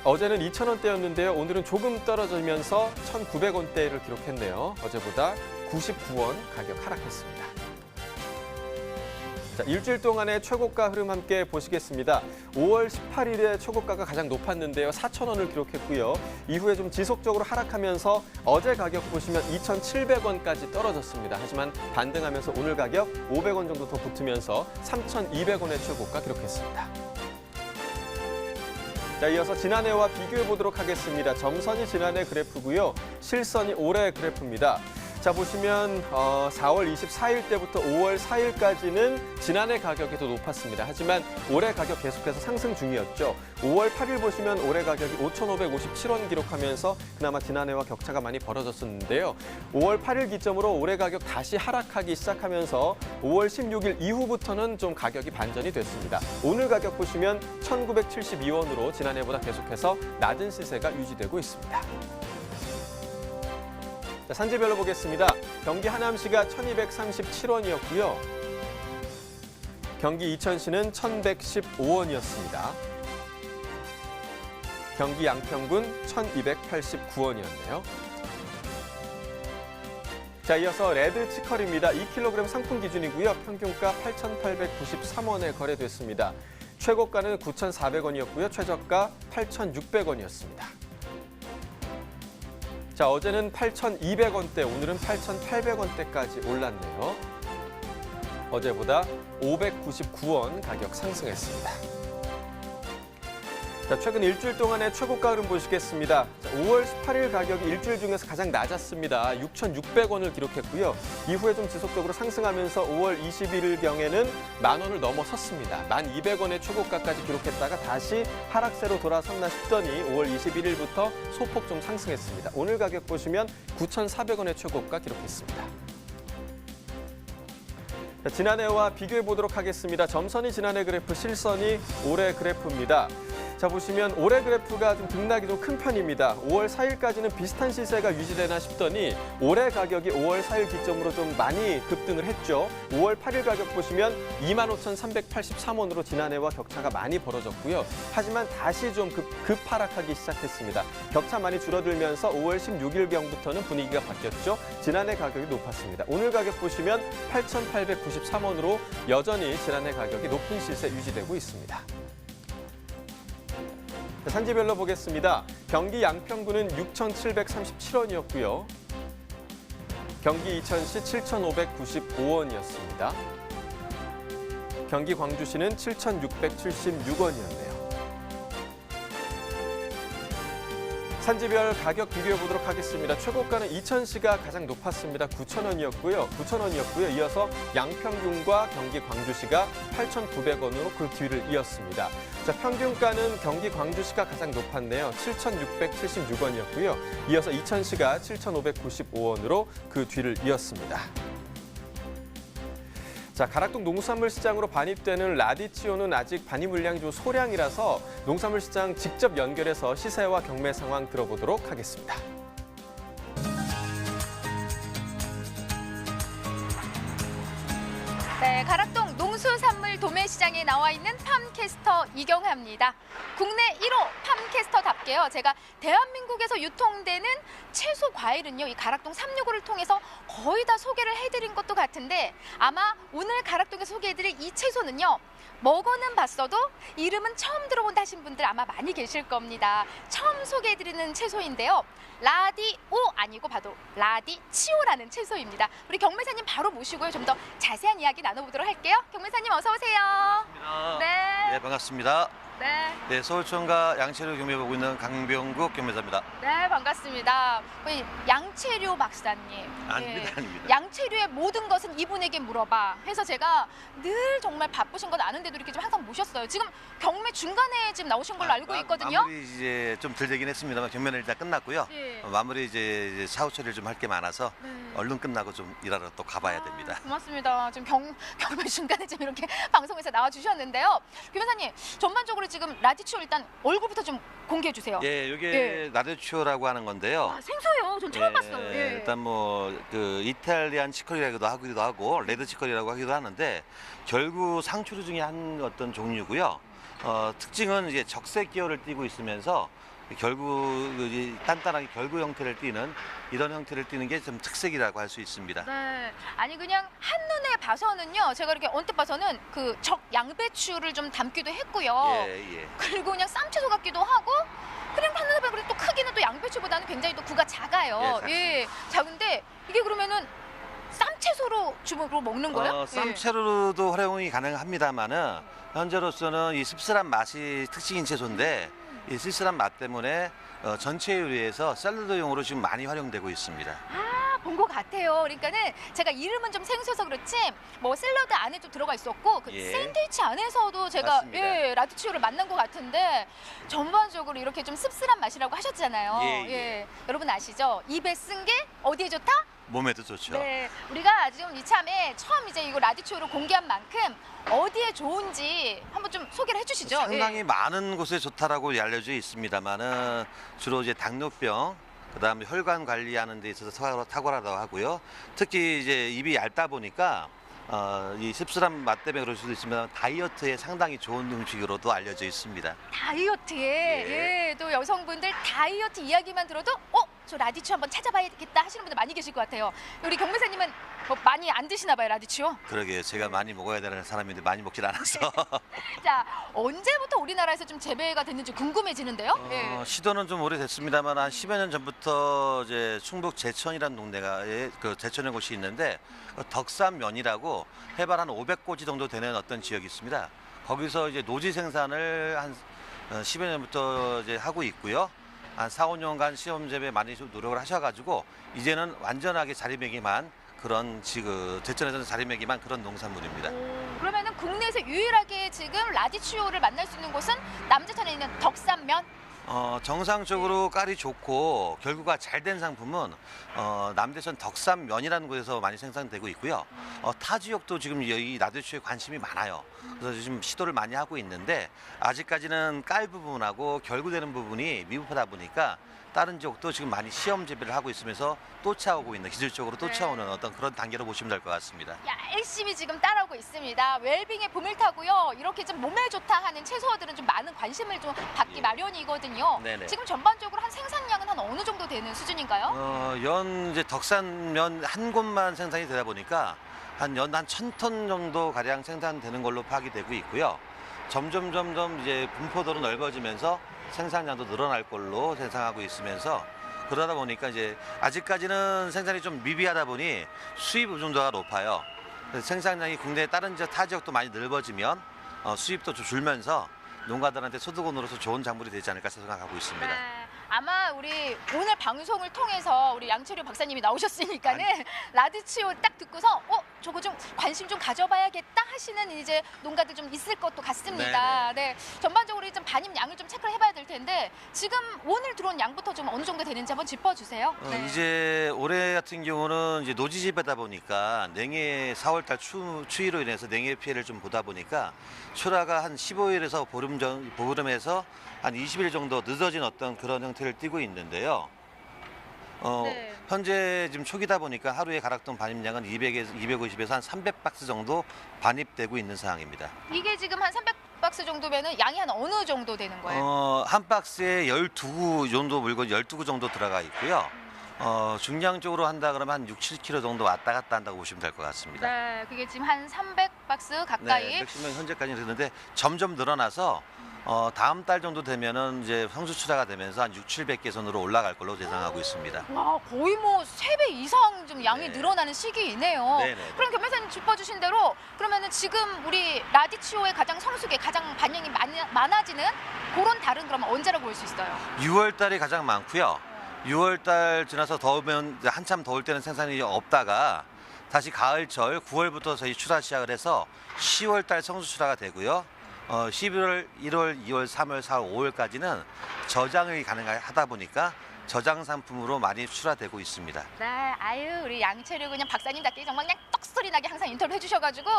어제는 2,000원대였는데요. 오늘은 조금 떨어지면서 1,900원대를 기록했네요. 어제보다 99원 가격 하락했습니다. 자, 일주일 동안의 최고가 흐름 함께 보시겠습니다. 5월 18일에 최고가가 가장 높았는데요. 4,000원을 기록했고요. 이후에 좀 지속적으로 하락하면서 어제 가격 보시면 2,700원까지 떨어졌습니다. 하지만 반등하면서 오늘 가격 500원 정도 더 붙으면서 3,200원의 최고가 기록했습니다. 자, 이어서 지난해와 비교해 보도록 하겠습니다. 점선이 지난해 그래프고요. 실선이 올해 그래프입니다. 자, 보시면 4월 24일 때부터 5월 4일까지는 지난해 가격이 더 높았습니다. 하지만 올해 가격 계속해서 상승 중이었죠. 5월 8일 보시면 올해 가격이 5,557원 기록하면서 그나마 지난해와 격차가 많이 벌어졌었는데요. 5월 8일 기점으로 올해 가격 다시 하락하기 시작하면서 5월 16일 이후부터는 좀 가격이 반전이 됐습니다. 오늘 가격 보시면 1,972원으로 지난해보다 계속해서 낮은 시세가 유지되고 있습니다. 자, 산지별로 보겠습니다. 경기 하남시가 1,237원이었고요. 경기 이천시는 1,115원이었습니다. 경기 양평군 1,289원이었네요. 자, 이어서 레드 치커리입니다. 2kg 상품 기준이고요. 평균가 8,893원에 거래됐습니다. 최고가는 9,400원이었고요. 최저가 8,600원이었습니다. 자, 어제는 8,200원대, 오늘은 8,800원대까지 올랐네요. 어제보다 599원 가격 상승했습니다. 자, 최근 일주일 동안의 최고가 흐름 보시겠습니다. 자, 5월 18일 가격이 일주일 중에서 가장 낮았습니다. 6,600원을 기록했고요. 이후에 좀 지속적으로 상승하면서 5월 21일경에는 10,000원을 넘어섰습니다. 1,200원의 최고가까지 기록했다가 다시 하락세로 돌아섰나 싶더니 5월 21일부터 소폭 좀 상승했습니다. 오늘 가격 보시면 9,400원의 최고가 기록했습니다. 자, 지난해와 비교해 보도록 하겠습니다. 점선이 지난해 그래프, 실선이 올해 그래프입니다. 자, 보시면 올해 그래프가 좀 등락이 좀 큰 편입니다. 5월 4일까지는 비슷한 시세가 유지되나 싶더니 올해 가격이 5월 4일 기점으로 좀 많이 급등을 했죠. 5월 8일 가격 보시면 25,383원으로 지난해와 격차가 많이 벌어졌고요. 하지만 다시 좀 급 하락하기 시작했습니다. 격차 많이 줄어들면서 5월 16일경부터는 분위기가 바뀌었죠. 지난해 가격이 높았습니다. 오늘 가격 보시면 8,893원으로 여전히 지난해 가격이 높은 시세 유지되고 있습니다. 산지별로 보겠습니다. 경기 양평군은 6,737원이었고요. 경기 이천시 7,595원이었습니다. 경기 광주시는 7,676원이었네요. 산지별 가격 비교해 보도록 하겠습니다. 최고가는 이천시가 가장 높았습니다. 9,000원이었고요. 이어서 양평균과 경기 광주시가 8,900원으로 그 뒤를 이었습니다. 자, 평균가는 경기 광주시가 가장 높았네요. 7,676원이었고요. 이어서 이천시가 7,595원으로 그 뒤를 이었습니다. 자, 가락동 농수산물 시장으로 반입되는 라디치오는 아직 반입 물량이 좀 소량이라서 농산물 시장 직접 연결해서 시세와 경매 상황 들어보도록 하겠습니다. 네, 가락동 농수산물 도매시장에 나와 있는 팜캐스터 이경하입니다. 국내 1호 팜캐스터답게요. 제가 대한민국에서 유통되는 채소 과일은요, 이 가락동 365를 통해서 거의 다 소개를 해드린 것도 같은데 아마 오늘 가락동에 소개해드릴 이 채소는요, 먹어는 봤어도 이름은 처음 들어본다 하신 분들 아마 많이 계실 겁니다. 처음 소개해드리는 채소인데요. 라디오 아니고 봐도 라디치오라는 채소입니다. 우리 경매사님 바로 모시고요. 좀 더 자세한 이야기 나눠보도록 할게요. 경매사님 어서 오세요. 반갑습니다. 네. 네, 반갑습니다. 네. 네, 서울청과 양채료 경매보고 있는 강병국 경매사입니다. 네, 반갑습니다. 우리 양채료 박사님. 아닙니다, 아닙니다. 양채료의 모든 것은 이분에게 물어봐. 해서 제가 늘 정말 바쁘신 건 아는데도 이렇게 좀 항상 모셨어요. 지금 경매 중간에 지금 나오신 걸로 알고 있거든요. 마무리 이제 좀 덜 되긴 했습니다만 경매는 일단 끝났고요. 네. 마무리 이제 사후 처리를 좀 할 게 많아서 네. 얼른 끝나고 좀 일하러 또 가봐야 됩니다. 고맙습니다. 지금 경매 중간에 좀 이렇게 방송에서 나와주셨는데요. 변호사님, 전반적으로 지금 라디치오 일단 얼굴부터 좀 공개해 주세요. 예, 이게 예. 라디치오라고 하는 건데요. 와, 생소해요. 전 처음 봤어요. 예. 일단 뭐 그 이탈리안 치커리라고도 하고 레드 치커리라고 하기도 하는데 결국 상추류 중에 한 어떤 종류고요. 특징은 이제 적색 계열을 띠고 있으면서 결국 단단하게 결구 형태를 띠는 이런 형태를 띠는 게 좀 특색이라고 할 수 있습니다. 네. 아니 그냥 한눈에 봐서는요. 제가 이렇게 언뜻 봐서는 그 적 양배추를 좀 담기도 했고요. 예. 그리고 그냥 쌈채소 같기도 하고 그냥 한눈에 봐도 또 크기는 또 양배추보다는 굉장히 또 구가 작아요. 예, 작은데 이게 그러면은 쌈채소로 주먹으로 먹는 거예요? 쌈채로도 활용이 가능합니다만은 현재로서는 이 씁쓸한 맛이 특징인 채소인데 이 씁쓸한 맛 때문에 전체 요리에서 샐러드용으로 지금 많이 활용되고 있습니다. 본 것 같아요. 그러니까는 제가 이름은 좀 생소해서 그렇지 뭐 샐러드 안에도 들어가 있었고 그 예. 샌드위치 안에서도 제가 맞습니다. 라디치오를 만난 것 같은데 전반적으로 이렇게 좀 씁쓸한 맛이라고 하셨잖아요. 예. 여러분 아시죠? 입에 쓴 게 어디에 좋다? 몸에도 좋죠. 네, 우리가 지금 이참에 처음 이제 이거 라디치오를 공개한 만큼 어디에 좋은지 한번 좀 소개를 해주시죠. 상당히 많은 곳에 좋다라고 알려져 있습니다만은 주로 이제 당뇨병, 그다음에 혈관 관리하는 데 있어서 탁월하다고 하고요. 특히 이제 입이 얇다 보니까 이 씁쓸한 맛 때문에 그럴 수도 있습니다. 다이어트에 상당히 좋은 음식으로도 알려져 있습니다. 다이어트에 또 여성분들 다이어트 이야기만 들어도 저 라디치오 한번 찾아봐야겠다 하시는 분들 많이 계실 것 같아요. 우리 경매사님은 뭐 많이 안 드시나 봐요, 라디치오? 그러게요. 제가 많이 먹어야 되는 사람인데 많이 먹질 않아서. 자, 언제부터 우리나라에서 좀 재배가 됐는지 궁금해지는데요. 시도는 좀 오래됐습니다만 한 10여 년 전부터 이제 충북 제천이라는 동네가 그 제천의 곳이 있는데 덕산면이라고 해발 한 500고지 정도 되는 어떤 지역이 있습니다. 거기서 이제 노지 생산을 한 10여 년부터 이제 하고 있고요. 한 4, 5년간 시험 재배 많이 좀 노력을 하셔가지고 이제는 완전하게 자리매김한 그런 제천에서는 자리매김한 그런 농산물입니다. 그러면은 국내에서 유일하게 지금 라디치오를 만날 수 있는 곳은 남제천에 있는 덕산면? 정상적으로 깔이 좋고 결구가 잘 된 상품은 남대천 덕산면이라는 곳에서 많이 생산되고 있고요. 타 지역도 지금 이 라디치오에 관심이 많아요. 그래서 지금 시도를 많이 하고 있는데 아직까지는 깔 부분하고 결구되는 부분이 미흡하다 보니까 다른 지역도 지금 많이 시험 재배를 하고 있으면서 쫓아오고 있는, 기술적으로 쫓아오는 어떤 그런 단계로 보시면 될 것 같습니다. 열심히 지금 따라오고 있습니다. 웰빙의 봄을 타고요. 이렇게 좀 몸에 좋다 하는 채소들은 좀 많은 관심을 좀 받기 마련이거든요. 네네. 지금 전반적으로 한 생산량은 한 어느 정도 되는 수준인가요? 이제 덕산면 한 곳만 생산이 되다 보니까 한 1,000톤 정도 가량 생산되는 걸로 파악이 되고 있고요. 점점 이제 분포도로 넓어지면서 생산량도 늘어날 걸로 생산하고 있으면서 그러다 보니까 이제 아직까지는 생산이 좀 미비하다 보니 수입 의존도가 높아요. 그래서 생산량이 국내 다른 지역, 타 지역도 많이 넓어지면 수입도 좀 줄면서 농가들한테 소득원으로서 좋은 작물이 되지 않을까 생각하고 있습니다. 네. 아마 우리 오늘 방송을 통해서 우리 양철유 박사님이 나오셨으니까는 라디치오 딱 듣고서 저거 좀 관심 좀 가져봐야겠다 하시는 이제 농가들 좀 있을 것도 같습니다. 네. 전반적으로 좀 반입 양을 좀 체크를 해봐야 될 텐데 지금 오늘 들어온 양부터 좀 어느 정도 되는지 한번 짚어주세요. 네. 이제 올해 같은 경우는 이제 노지집이다 보니까 냉해 4월달 추위로 인해서 냉해 피해를 좀 보다 보니까 출하가 한 15일에서 보름에서 한 20일 정도 늦어진 어떤 그런 형태를 띠고 있는데요. 네. 현재 지금 초기다 보니까 하루에 가락동 반입량은 200에서 250에서 한 300박스 정도 반입되고 있는 상황입니다. 이게 지금 한 300박스 정도면은 양이 한 어느 정도 되는 거예요? 한 박스에 12구 정도 물건 12구 정도 들어가 있고요. 중량적으로 한다 그러면 한 6, 7kg 정도 왔다 갔다 한다고 보시면 될 것 같습니다. 네, 그게 지금 한 300박스 가까이. 네, 몇십 명 현재까지는 됐는데 점점 늘어나서 다음 달 정도 되면은 이제 성수 출하가 되면서 한 6, 700개 선으로 올라갈 걸로 예상하고 있습니다. 와, 거의 뭐 3배 이상 좀 양이 네. 늘어나는 시기이네요. 네네. 그럼 변호사님 짚어주신 대로 그러면은 지금 우리 라디치오의 가장 성수기, 가장 반영이 많아지는 그런 달은 그러면 언제라고 볼 수 있어요? 6월 달이 가장 많고요. 6월 달 지나서 더우면 이제 한참 더울 때는 생산이 없다가 다시 가을철 9월부터 저희 출하 시작을 해서 10월 달 성수 출하가 되고요. 11월, 1월, 2월, 3월, 4월, 5월까지는 저장이 가능하다 보니까 저장 상품으로 많이 출하되고 있습니다. 네, 아유 우리 양철유 그냥 박사님답게 정말 그냥 떡소리 나게 항상 인터뷰 해주셔가지고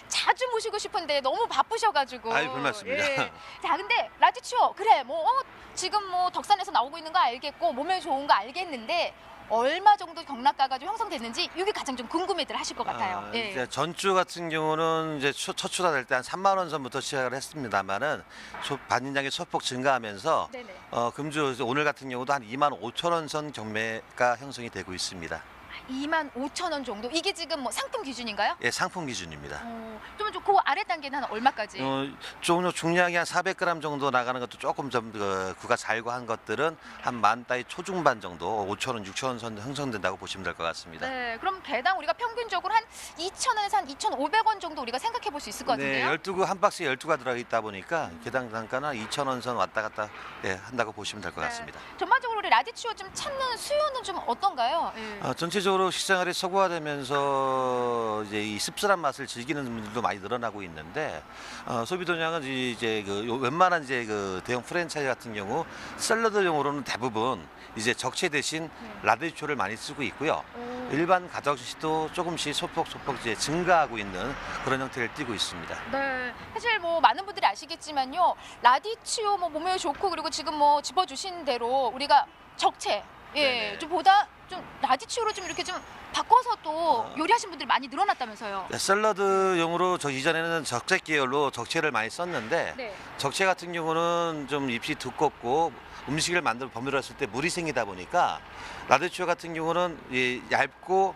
자주 모시고 싶은데 너무 바쁘셔가지고. 아유, 별말씀입니다. 예. 자, 근데 라디치오 그래 뭐 지금 뭐 덕산에서 나오고 있는 거 알겠고 몸에 좋은 거 알겠는데 얼마 정도 경락가가 좀 형성됐는지 이게 가장 좀 궁금해들 하실 것 같아요. 예. 이제 전주 같은 경우는 이제 첫 출하될 때 한 3만 원 선부터 시작을 했습니다만은 반입량이 소폭 증가하면서 네네. 금주 오늘 같은 경우도 한 2만 5천 원 선 경매가 형성이 되고 있습니다. 25,000원 정도. 이게 지금 뭐 상품 기준인가요? 예, 상품 기준입니다. 좀 그 아래 단계는 한 얼마까지? 조금 중량이 한 400g 정도 나가는 것도 조금 좀 구가 잘고 한 것들은 한 만 따위 초중반 정도 5,000원, 6,000원 선 형성된다고 보시면 될 것 같습니다. 네, 그럼 개당 우리가 평균적으로 한 2,000원에서 한 2,500원 정도 우리가 생각해 볼 수 있을 것 네, 같은데요. 12구 한 박스에 12가 들어가 있다 보니까 개당 단가는 2,000원 선 왔다 갔다 한다고 보시면 될 것 같습니다. 전반적으로 우리 라디치오 좀 찾는 수요는 좀 어떤가요? 전체적으로 식생활이 서구화되면서 이제 이 씁쓸한 맛을 즐기는 분들도 많이 늘어나고 있는데 소비도량은 이제 웬만한 이제 그 대형 프랜차이즈 같은 경우 샐러드용으로는 대부분 이제 적체 대신 라디치오를 많이 쓰고 있고요. 일반 가정식도 조금씩 소폭 이제 증가하고 있는 그런 형태를 띠고 있습니다. 네, 사실 뭐 많은 분들이 아시겠지만요, 라디치오 뭐 몸에 좋고 그리고 지금 뭐 짚어주신 대로 우리가 적체, 좀 보다 좀 라디치오로 좀 이렇게 좀 바꿔서 또 요리하신 분들이 많이 늘어났다면서요. 네, 샐러드용으로 저 이전에는 적재 계열로 적체를 많이 썼는데 적체 같은 경우는 좀 잎이 두껍고 음식을 버무렸을 때 물이 생기다 보니까 라디치오 같은 경우는 얇고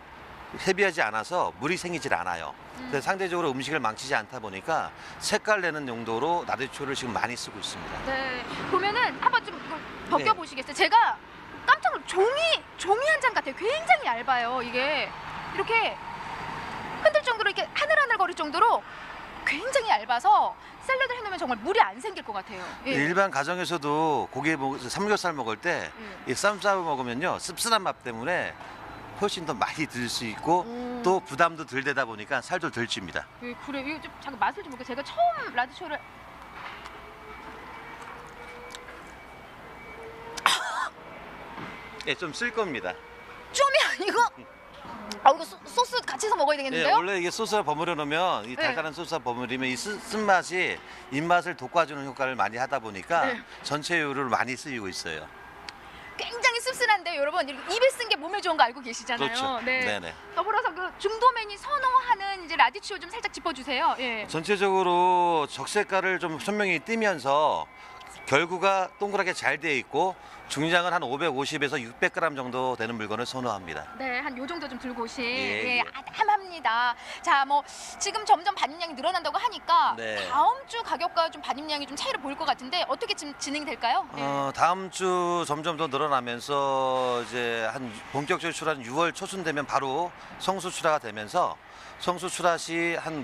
헤비하지 않아서 물이 생기질 않아요. 그래서 상대적으로 음식을 망치지 않다 보니까 색깔 내는 용도로 라디치오를 지금 많이 쓰고 있습니다. 네, 보면은 한번 좀 이걸 벗겨보시겠어요? 제가 깜짝 놀라 종이 한 장 같아요. 굉장히 얇아요. 이게 이렇게 흔들 정도로 이렇게 하늘하늘 거릴 정도로 굉장히 얇아서 샐러드 해놓으면 정말 물이 안 생길 것 같아요. 일반 가정에서도 삼겹살 먹을 때 쌈 싸워 먹으면요 씁쓸한 맛 때문에 훨씬 더 많이 들 수 있고 또 부담도 덜 되다 보니까 살도 덜 찝니다. 그래, 이거 좀 잠깐 맛을 좀 볼게요. 제가 처음 라디쇼를 좀 쓸 겁니다. 좀이 아니고 이거 소스 같이 해서 먹어야 되겠는데요? 원래 이게 소스를 버무려 놓으면 이 달달한 소스를 버무리면 이 쓴맛이 입맛을 돋궈주는 효과를 많이 하다 보니까 전체 요리로 많이 쓰이고 있어요. 굉장히 씁쓸한데 여러분 입에 쓴 게 몸에 좋은 거 알고 계시잖아요. 그렇죠. 네네. 더불어서 그 중도맨이 선호하는 이제 라디치오 좀 살짝 짚어주세요. 전체적으로 적색깔을 좀 선명히 띠면서 결구가 동그랗게 잘 돼 있고 중량은 한 550에서 600g 정도 되는 물건을 선호합니다. 네, 한 요 정도 좀 들고 오신 아담합니다. 자, 뭐 지금 점점 반입량이 늘어난다고 하니까 다음 주 가격과 좀 반입량이 좀 차이를 보일 것 같은데 어떻게 지금 진행이 될까요? 다음 주 점점 더 늘어나면서 이제 한 본격적으로 출하는 6월 초순 되면 바로 성수 출하가 되면서 성수 출하 시 한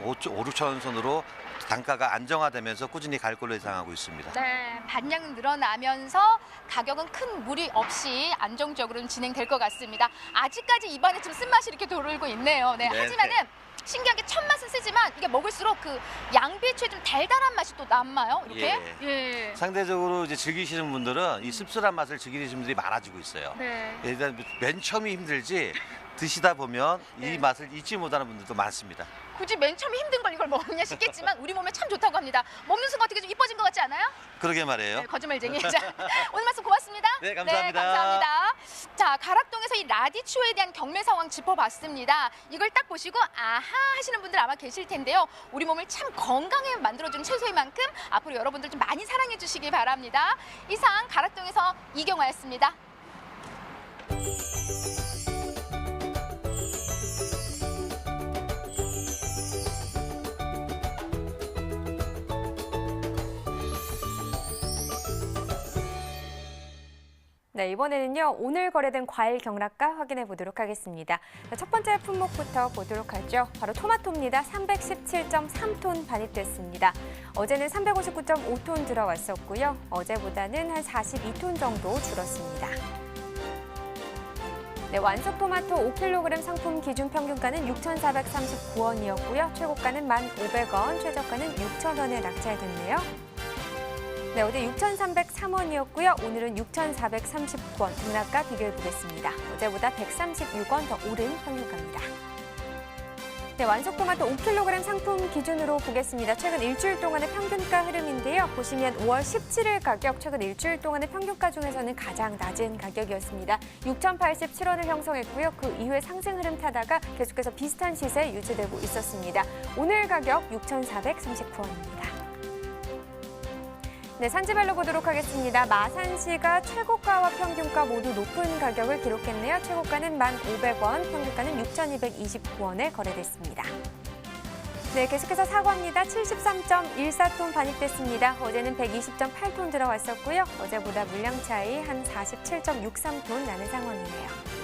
5, 6천 원 선으로 단가가 안정화되면서 꾸준히 갈 걸로 예상하고 있습니다. 네, 반량 늘어나면서 가격은 큰 무리 없이 안정적으로 진행될 것 같습니다. 아직까지 입안에 좀 쓴맛이 이렇게 돌고 있네요. 네, 네, 하지만은 신기하게 첫 맛은 쓰지만 이게 먹을수록 그 양배추의 좀 달달한 맛이 또 남아요. 이렇게. 예. 상대적으로 이제 즐기시는 분들은 이 씁쓸한 맛을 즐기시는 분들이 많아지고 있어요. 네. 일단 맨 처음이 힘들지 드시다 보면 이 맛을 잊지 못하는 분들도 많습니다. 굳이 맨 처음에 힘든 걸 이걸 먹느냐 싶겠지만 우리 몸에 참 좋다고 합니다. 먹는 순간 어떻게 좀 이뻐진 것 같지 않아요? 그러게 말이에요. 네, 거짓말쟁이. 자, 오늘 말씀 고맙습니다. 네, 감사합니다. 네, 감사합니다. 자, 가락동에서 이 라디초에 대한 경매 상황 짚어봤습니다. 이걸 딱 보시고 아하 하시는 분들 아마 계실 텐데요. 우리 몸을 참 건강하게 만들어주는 채소인 만큼 앞으로 여러분들 좀 많이 사랑해 주시기 바랍니다. 이상 가락동에서 이경화였습니다. 네, 이번에는요, 오늘 거래된 과일 경락가 확인해 보도록 하겠습니다. 첫 번째 품목부터 보도록 하죠. 바로 토마토입니다. 317.3톤 반입됐습니다. 어제는 359.5톤 들어왔었고요. 어제보다는 한 42톤 정도 줄었습니다. 네, 완숙 토마토 5kg 상품 기준 평균가는 6,439원이었고요. 최고가는 1,500원, 최저가는 6,000원에 낙찰됐네요. 네, 어제 6,303원이었고요. 오늘은 6,439원 등락가 비교해 보겠습니다. 어제보다 136원 더 오른 평균가입니다. 네, 완숙 토마토 5kg 상품 기준으로 보겠습니다. 최근 일주일 동안의 평균가 흐름인데요. 보시면 5월 17일 가격 최근 일주일 동안의 평균가 중에서는 가장 낮은 가격이었습니다. 6,087원을 형성했고요. 그 이후에 상승 흐름 타다가 계속해서 비슷한 시세 유지되고 있었습니다. 오늘 가격 6,439원입니다. 네, 산지별로 보도록 하겠습니다. 마산시가 최고가와 평균가 모두 높은 가격을 기록했네요. 최고가는 1,500원, 평균가는 6,229원에 거래됐습니다. 네, 계속해서 사과입니다. 73.14톤 반입됐습니다. 어제는 120.8톤 들어왔었고요. 어제보다 물량 차이 한 47.63톤 나는 상황이네요.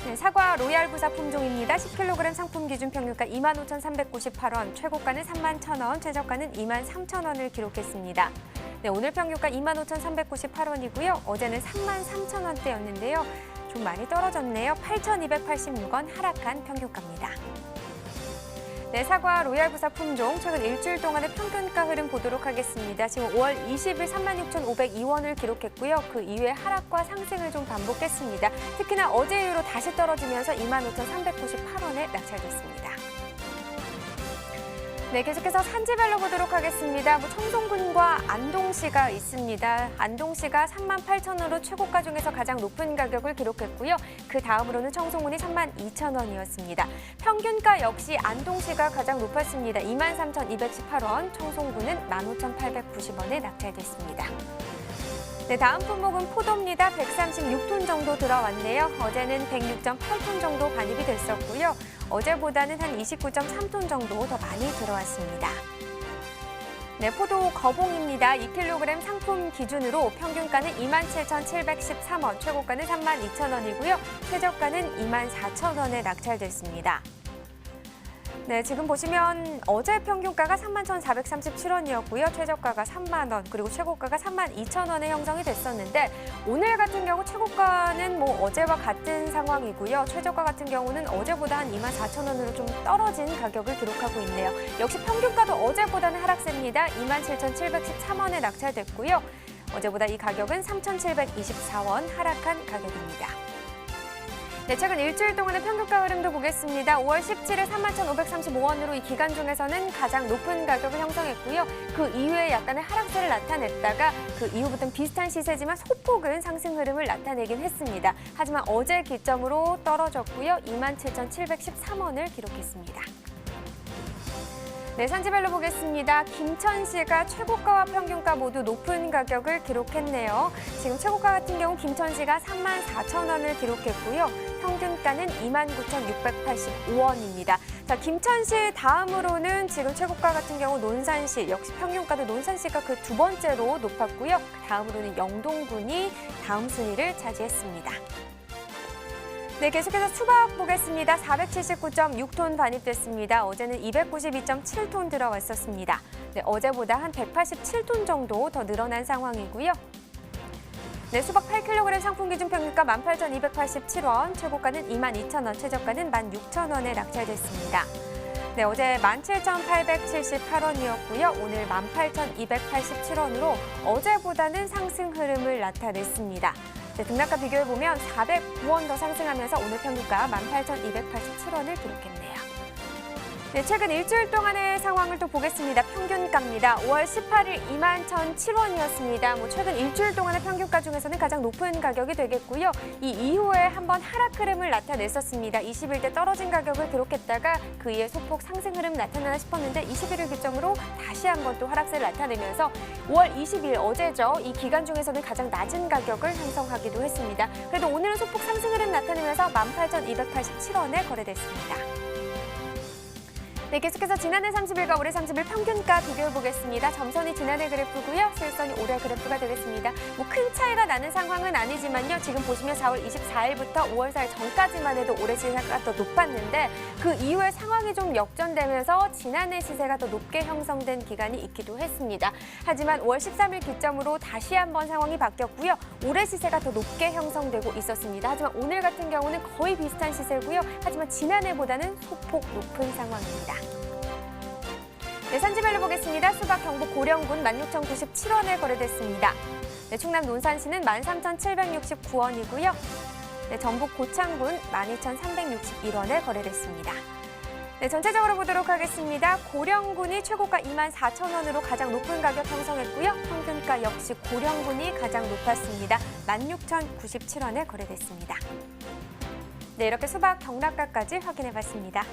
네, 사과 로얄 부사 품종입니다. 10kg 상품 기준 평균가 25,398원, 최고가는 31,000원, 최저가는 23,000원을 기록했습니다. 네, 오늘 평균가 25,398원이고요. 어제는 33,000원대였는데요. 좀 많이 떨어졌네요. 8,286원 하락한 평균가입니다. 네, 사과 로얄 부사 품종 최근 일주일 동안의 평균가 흐름 보도록 하겠습니다. 지금 5월 20일 36,502원을 기록했고요. 그 이후에 하락과 상승을 좀 반복했습니다. 특히나 어제 이후로 다시 떨어지면서 25,398원에 낙찰됐습니다. 네, 계속해서 산지별로 보도록 하겠습니다. 청송군과 안동시가 있습니다. 안동시가 38,000원으로 최고가 중에서 가장 높은 가격을 기록했고요. 그 다음으로는 청송군이 32,000원이었습니다. 평균가 역시 안동시가 가장 높았습니다. 23,218원, 청송군은 15,890원에 낙찰됐습니다. 네, 다음 품목은 포도입니다. 136톤 정도 들어왔네요. 어제는 106.8톤 정도 반입이 됐었고요. 어제보다는 한 29.3톤 정도 더 많이 들어왔습니다. 네, 포도 거봉입니다. 2kg 상품 기준으로 평균가는 27,713원, 최고가는 32,000원이고요. 최저가는 24,000원에 낙찰됐습니다. 네, 지금 보시면 어제 평균가가 31,437원이었고요. 최저가가 3만 원, 그리고 최고가가 32,000원에 형성이 됐었는데 오늘 같은 경우 최고가는 어제와 같은 상황이고요. 최저가 같은 경우는 어제보다 한 24,000원으로 좀 떨어진 가격을 기록하고 있네요. 역시 평균가도 어제보다는 하락세입니다. 27,713원에 낙찰됐고요. 어제보다 이 가격은 3,724원 하락한 가격입니다. 네, 최근 일주일 동안의 평균가 흐름도 보겠습니다. 5월 17일 31,535원으로 이 기간 중에서는 가장 높은 가격을 형성했고요. 그 이후에 약간의 하락세를 나타냈다가 그 이후부터는 비슷한 시세지만 소폭은 상승 흐름을 나타내긴 했습니다. 하지만 어제 기점으로 떨어졌고요. 27,713원을 기록했습니다. 네, 산지별로 보겠습니다. 김천시가 최고가와 평균가 모두 높은 가격을 기록했네요. 지금 최고가 같은 경우 김천시가 34,000원을 기록했고요. 평균가는 29,685원입니다. 자, 김천시 다음으로는 지금 최고가 같은 경우 논산시, 역시 평균가도 논산시가 그 두 번째로 높았고요. 다음으로는 영동군이 다음 순위를 차지했습니다. 네, 계속해서 수박 보겠습니다. 479.6톤 반입됐습니다. 어제는 292.7톤 들어왔었습니다. 네, 어제보다 한 187톤 정도 더 늘어난 상황이고요. 네, 수박 8kg 상품 기준 평균가 18,287원, 최고가는 22,000원, 최저가는 16,000원에 낙찰됐습니다. 네, 어제 17,878원이었고요. 오늘 18,287원으로 어제보다는 상승 흐름을 나타냈습니다. 네, 등락과 비교해보면 409원 더 상승하면서 오늘 평균가 18,287원을 기록했네요. 네, 최근 일주일 동안의 상황을 또 보겠습니다. 평균가입니다. 5월 18일 21,007원이었습니다. 최근 일주일 동안의 평균가 중에서는 가장 높은 가격이 되겠고요. 이 이후에 한번 하락 흐름을 나타냈었습니다. 20일대 떨어진 가격을 기록했다가 그 이에 소폭 상승 흐름 나타나나 싶었는데 21일 기점으로 다시 한번 또 하락세를 나타내면서 5월 20일 어제죠. 이 기간 중에서는 가장 낮은 가격을 형성하기도 했습니다. 그래도 오늘은 소폭 상승 흐름 나타내면서 18,287원에 거래됐습니다. 네, 계속해서 지난해 30일과 올해 30일 평균가 비교해보겠습니다. 점선이 지난해 그래프고요. 실선이 올해 그래프가 되겠습니다. 큰 차이가 나는 상황은 아니지만요. 지금 보시면 4월 24일부터 5월 4일 전까지만 해도 올해 시세가 더 높았는데 그 이후에 상황이 좀 역전되면서 지난해 시세가 더 높게 형성된 기간이 있기도 했습니다. 하지만 5월 13일 기점으로 다시 한번 상황이 바뀌었고요. 올해 시세가 더 높게 형성되고 있었습니다. 하지만 오늘 같은 경우는 거의 비슷한 시세고요. 하지만 지난해보다는 소폭 높은 상황입니다. 네, 산지별로 보겠습니다. 수박 경북 고령군 16,097원에 거래됐습니다. 네, 충남 논산시는 13,769원이고요. 네, 전북 고창군 12,361원에 거래됐습니다. 네, 전체적으로 보도록 하겠습니다. 고령군이 최고가 24,000원으로 가장 높은 가격 형성했고요. 평균가 역시 고령군이 가장 높았습니다. 16,097원에 거래됐습니다. 네, 이렇게 수박 경락가까지 확인해봤습니다.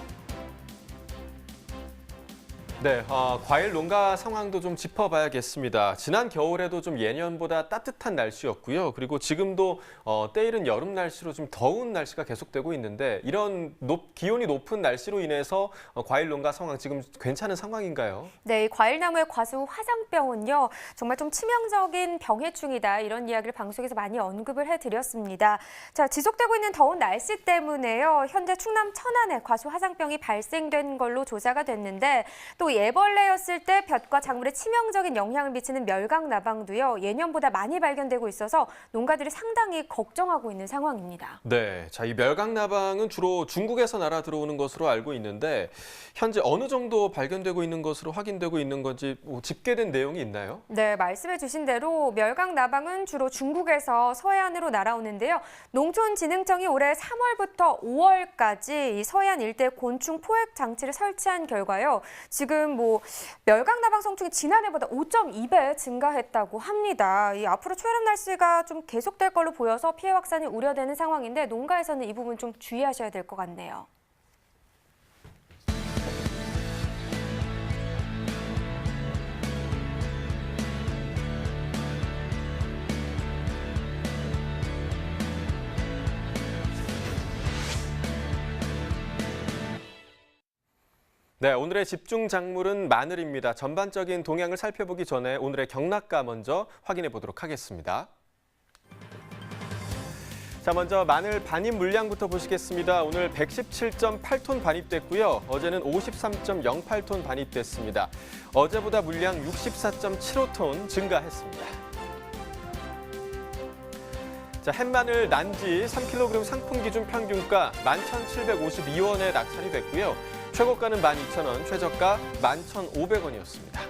네, 과일 농가 상황도 좀 짚어봐야겠습니다. 지난 겨울에도 좀 예년보다 따뜻한 날씨였고요. 그리고 지금도 때이른 여름 날씨로 좀 더운 날씨가 계속되고 있는데 이런 기온이 높은 날씨로 인해서 과일 농가 상황 지금 괜찮은 상황인가요? 네, 이 과일나무의 과수 화상병은요. 정말 좀 치명적인 병해충이다. 이런 이야기를 방송에서 많이 언급을 해드렸습니다. 자, 지속되고 있는 더운 날씨 때문에요. 현재 충남 천안에 과수 화상병이 발생된 걸로 조사가 됐는데 또 애벌레였을 때 볕과 작물에 치명적인 영향을 미치는 멸각나방도요. 예년보다 많이 발견되고 있어서 농가들이 상당히 걱정하고 있는 상황입니다. 네, 자, 이 멸각나방은 주로 중국에서 날아 들어오는 것으로 알고 있는데 현재 어느 정도 발견되고 있는 것으로 확인되고 있는 건지 집계된 내용이 있나요? 네, 말씀해 주신 대로 멸각나방은 주로 중국에서 서해안으로 날아오는데요. 농촌진흥청이 올해 3월부터 5월까지 이 서해안 일대 곤충 포획 장치를 설치한 결과요. 지금 멸각나방 성충이 지난해보다 5.2배 증가했다고 합니다. 이 앞으로 초여름 날씨가 좀 계속될 걸로 보여서 피해 확산이 우려되는 상황인데 농가에서는 이 부분 좀 주의하셔야 될 것 같네요. 네, 오늘의 집중 작물은 마늘입니다. 전반적인 동향을 살펴보기 전에 오늘의 경락가 먼저 확인해 보도록 하겠습니다. 자, 먼저 마늘 반입 물량부터 보시겠습니다. 오늘 117.8톤 반입됐고요. 어제는 53.08톤 반입됐습니다. 어제보다 물량 64.75톤 증가했습니다. 자, 햇마늘 난지 3kg 상품 기준 평균가 11,752원에 낙찰이 됐고요. 최고가는 12,000원, 최저가 11,500원이었습니다.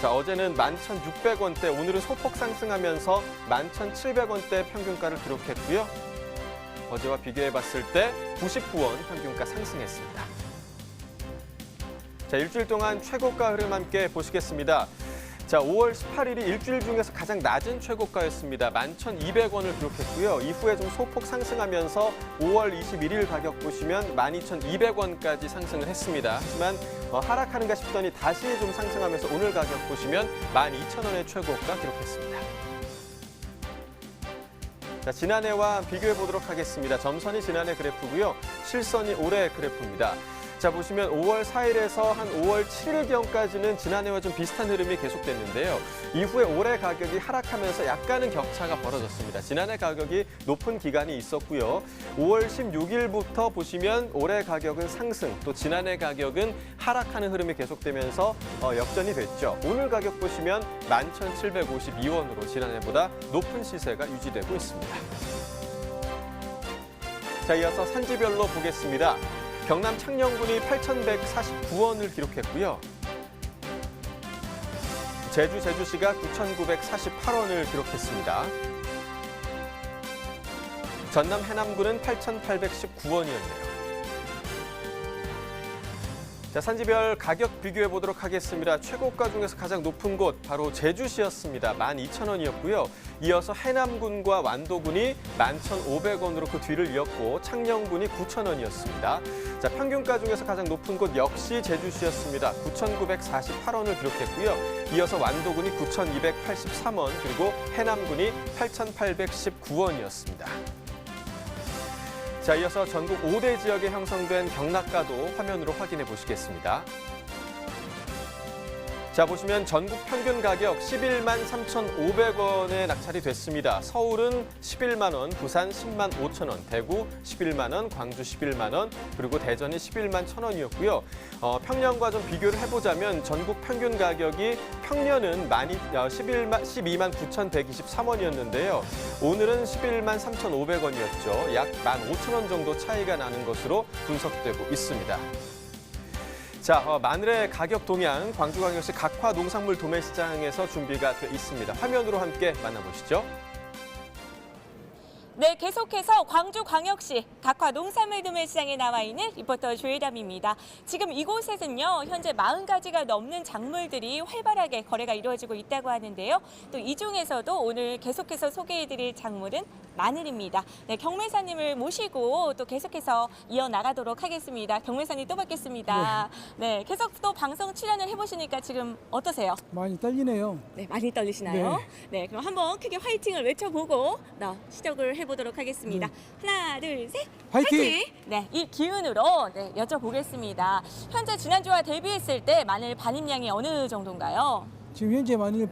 자, 어제는 11,600원대, 오늘은 소폭 상승하면서 11,700원대 평균가를 기록했고요. 어제와 비교해봤을 때 99원 평균가 상승했습니다. 자, 일주일 동안 최고가 흐름 함께 보시겠습니다. 자, 5월 18일이 일주일 중에서 가장 낮은 최고가였습니다. 11,200원을 기록했고요. 이후에 좀 소폭 상승하면서 5월 21일 가격 보시면 12,200원까지 상승을 했습니다. 하지만 하락하는가 싶더니 다시 좀 상승하면서 오늘 가격 보시면 12,000원의 최고가 기록했습니다. 자, 지난해와 비교해 보도록 하겠습니다. 점선이 지난해 그래프고요. 실선이 올해 그래프입니다. 자, 보시면 5월 4일에서 한 5월 7일경까지는 지난해와 좀 비슷한 흐름이 계속됐는데요. 이후에 올해 가격이 하락하면서 약간은 격차가 벌어졌습니다. 지난해 가격이 높은 기간이 있었고요. 5월 16일부터 보시면 올해 가격은 상승, 또 지난해 가격은 하락하는 흐름이 계속되면서 역전이 됐죠. 오늘 가격 보시면 11,752원으로 지난해보다 높은 시세가 유지되고 있습니다. 자, 이어서 산지별로 보겠습니다. 경남 창녕군이 8,149원을 기록했고요. 제주시가 9,948원을 기록했습니다. 전남 해남군은 8,819원이었네요. 자, 산지별 가격 비교해 보도록 하겠습니다. 최고가 중에서 가장 높은 곳 바로 제주시였습니다. 12,000원이었고요. 이어서 해남군과 완도군이 11,500원으로 그 뒤를 이었고 창녕군이 9,000원이었습니다. 자, 평균가 중에서 가장 높은 곳 역시 제주시였습니다. 9,948원을 기록했고요. 이어서 완도군이 9,283원, 그리고 해남군이 8,819원이었습니다. 자, 이어서 전국 5대 지역에 형성된 경락가도 화면으로 확인해 보시겠습니다. 자, 보시면 전국 평균 가격 11만 3,500원에 낙찰이 됐습니다. 서울은 11만 원, 부산 10만 5천 원, 대구 11만 원, 광주 11만 원, 그리고 대전이 11만 1,000원이었고요. 평년과 좀 비교를 해보자면 전국 평균 가격이 평년은 12만 9,123원이었는데요. 오늘은 11만 3,500원이었죠. 약 15,000원 정도 차이가 나는 것으로 분석되고 있습니다. 자, 마늘의 가격 동향 광주광역시 각화 농산물 도매시장에서 준비가 돼 있습니다. 화면으로 함께 만나보시죠. 네, 계속해서 광주광역시 각화 농산물 도매시장에 나와 있는 리포터 조혜담입니다. 지금 이곳에서는요, 현재 40가지가 넘는 작물들이 활발하게 거래가 이루어지고 있다고 하는데요. 또 이 중에서도 오늘 계속해서 소개해드릴 작물은 마늘입니다. 네, 경매사님을 모시고 또 계속해서 이어나가도록 하겠습니다. 경매사님 또 뵙겠습니다. 네, 계속 또 방송 출연을 해보시니까 지금 어떠세요? 많이 떨리네요. 네, 많이 떨리시나요? 네, 그럼 한번 크게 화이팅을 외쳐보고 시작을 해보도록 하겠습니다. 하나, 둘, 셋, 화이팅! 네, 이 기운으로 여쭤보겠습니다. 현재 지난주와 대비했을 때 마늘 반입량이 어느 정도인가요? 지금 현재 마늘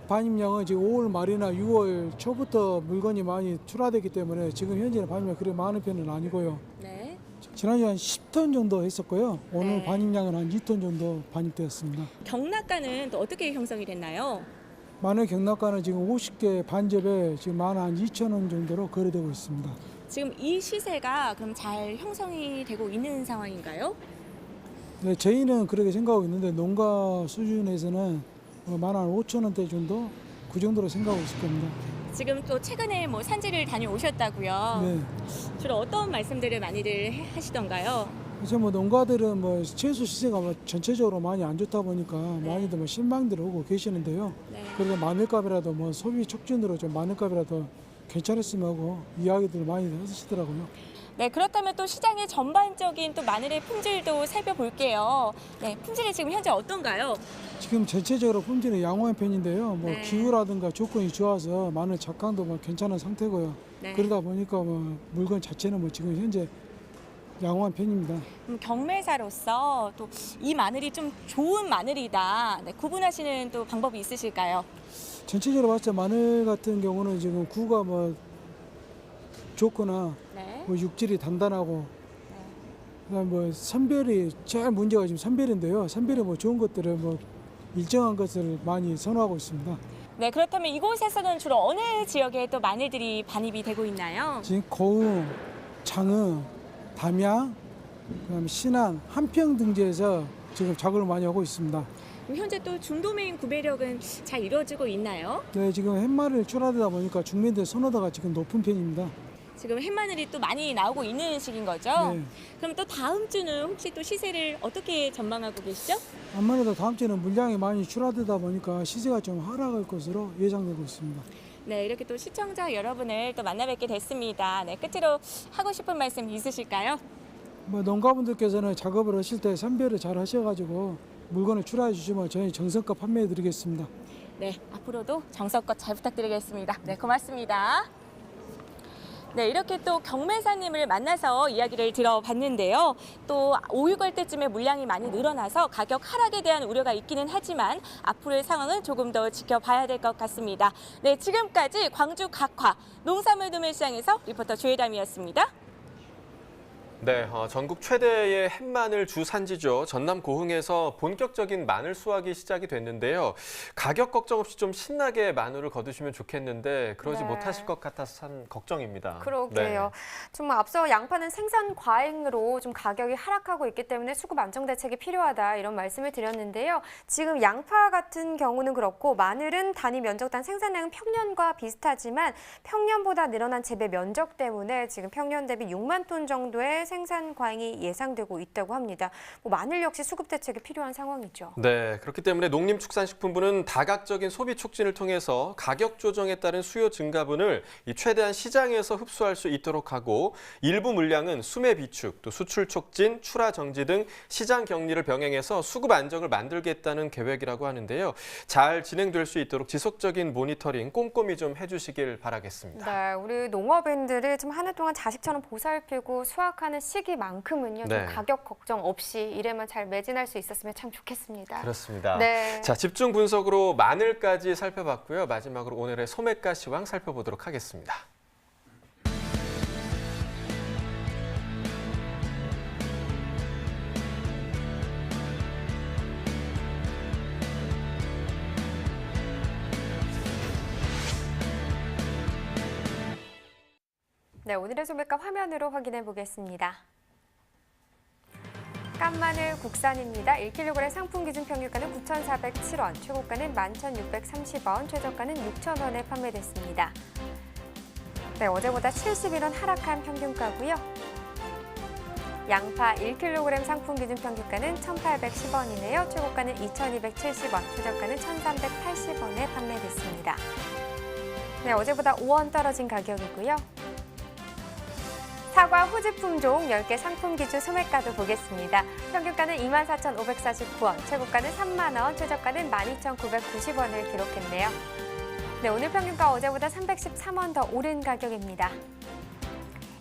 반입량은 지금 5월 말이나 6월 초부터 물건이 많이 출하됐기 때문에 지금 현재는 반입량이 그렇게 많은 편은 아니고요. 네. 지난주에 한 10톤 정도 했었고요. 오늘 네. 반입량은 한 2톤 정도 반입되었습니다. 경락가는 또 어떻게 형성이 됐나요? 마늘 경락가는 지금 50개 반접에 지금 12,000원 정도로 거래되고 있습니다. 지금 이 시세가 그럼 잘 형성이 되고 있는 상황인가요? 네, 저희는 그렇게 생각하고 있는데 농가 수준에서는 15,000원대 정도 그 정도로 생각하고 있을 겁니다. 지금 또 최근에 산지를 다녀오셨다고요? 네. 주로 어떤 말씀들을 많이들 하시던가요? 이제 농가들은 채소 시세가 전체적으로 많이 안 좋다 보니까 많이들 실망들 오고 계시는데요. 네. 그래서 마늘값이라도 소비 촉진으로 좀 마늘값이라도 괜찮았으면 하고 이야기들 많이 하시더라고요. 네, 그렇다면 또 시장의 전반적인 또 마늘의 품질도 살펴볼게요. 네, 품질이 지금 현재 어떤가요? 지금 전체적으로 품질은 양호한 편인데요. 네. 기후라든가 조건이 좋아서 마늘 작황도 괜찮은 상태고요. 네. 그러다 보니까 물건 자체는 지금 현재 양호한 편입니다. 경매사로서 또 이 마늘이 좀 좋은 마늘이다. 네, 구분하시는 또 방법이 있으실까요? 전체적으로 봤을 때 마늘 같은 경우는 지금 구가 좋거나 네. 육질이 단단하고 그다음 선별이 제일 문제가 지금 선별인데요. 선별이 좋은 것들은 일정한 것을 많이 선호하고 있습니다. 네, 그렇다면 이곳에서는 주로 어느 지역에 또 마늘들이 반입이 되고 있나요? 지금 고흥, 장흥, 담양, 그다음에 신안, 한평 등지에서 지금 작업을 많이 하고 있습니다. 그럼 현재 또 중도매인 구매력은 잘 이루어지고 있나요? 네, 지금 햇마늘 출하되다 보니까 중매인들 선호도가 지금 높은 편입니다. 지금 햇마늘이 또 많이 나오고 있는 시기인 거죠? 네. 그럼 또 다음 주는 혹시 또 시세를 어떻게 전망하고 계시죠? 아무래도 다음 주에는 물량이 많이 출하되다 보니까 시세가 좀 하락할 것으로 예상되고 있습니다. 네, 이렇게 또 시청자 여러분을 또 만나 뵙게 됐습니다. 네, 끝으로 하고 싶은 말씀 있으실까요? 농가분들께서는 작업을 하실 때 선별을 잘 하셔가지고 물건을 출하해 주시면 저희 정성껏 판매해 드리겠습니다. 네, 앞으로도 정성껏 잘 부탁드리겠습니다. 네, 고맙습니다. 네, 이렇게 또 경매사님을 만나서 이야기를 들어봤는데요. 또 5, 6월 때쯤에 물량이 많이 늘어나서 가격 하락에 대한 우려가 있기는 하지만 앞으로의 상황은 조금 더 지켜봐야 될 것 같습니다. 네, 지금까지 광주 각화 농산물 도매시장에서 리포터 조혜담이었습니다. 네, 전국 최대의 햇마늘 주산지죠. 전남 고흥에서 본격적인 마늘 수확이 시작이 됐는데요. 가격 걱정 없이 좀 신나게 마늘을 거두시면 좋겠는데 그러지 네. 못하실 것 같아서 참 걱정입니다. 그러게요. 좀 앞서 양파는 생산 과잉으로 좀 가격이 하락하고 있기 때문에 수급 안정 대책이 필요하다 이런 말씀을 드렸는데요. 지금 양파 같은 경우는 그렇고 마늘은 단위 면적당 생산량은 평년과 비슷하지만 평년보다 늘어난 재배 면적 때문에 지금 평년 대비 6만 톤 정도의 생산 과잉이 예상되고 있다고 합니다. 마늘 역시 수급 대책이 필요한 상황이죠. 네, 그렇기 때문에 농림축산식품부는 다각적인 소비 촉진을 통해서 가격 조정에 따른 수요 증가분을 최대한 시장에서 흡수할 수 있도록 하고 일부 물량은 수매 비축, 또 수출 촉진, 출하 정지 등 시장 격리를 병행해서 수급 안정을 만들겠다는 계획이라고 하는데요. 잘 진행될 수 있도록 지속적인 모니터링 꼼꼼히 좀 해주시길 바라겠습니다. 네, 우리 농업인들이 좀 한 해 동안 자식처럼 보살피고 수확하는 시기만큼은요. 네. 좀 가격 걱정 없이 일에만 잘 매진할 수 있었으면 참 좋겠습니다. 그렇습니다. 네. 자, 집중 분석으로 마늘까지 살펴봤고요. 마지막으로 오늘의 소매가 시황 살펴보도록 하겠습니다. 네, 오늘의 소매가 화면으로 확인해 보겠습니다. 깐마늘 국산입니다. 1kg 상품 기준 평균가는 9,407원, 최고가는 11,630원, 최저가는 6,000원에 판매됐습니다. 네, 어제보다 71원 하락한 평균가고요. 양파 1kg 상품 기준 평균가는 1,810원이네요. 최고가는 2,270원, 최저가는 1,380원에 판매됐습니다. 네, 어제보다 5원 떨어진 가격이고요. 사과 후지품종 10개 상품 기준 소매가도 보겠습니다. 평균가는 24,549원, 최고가는 3만 원, 최저가는 12,990원을 기록했네요. 네, 오늘 평균가 어제보다 313원 더 오른 가격입니다.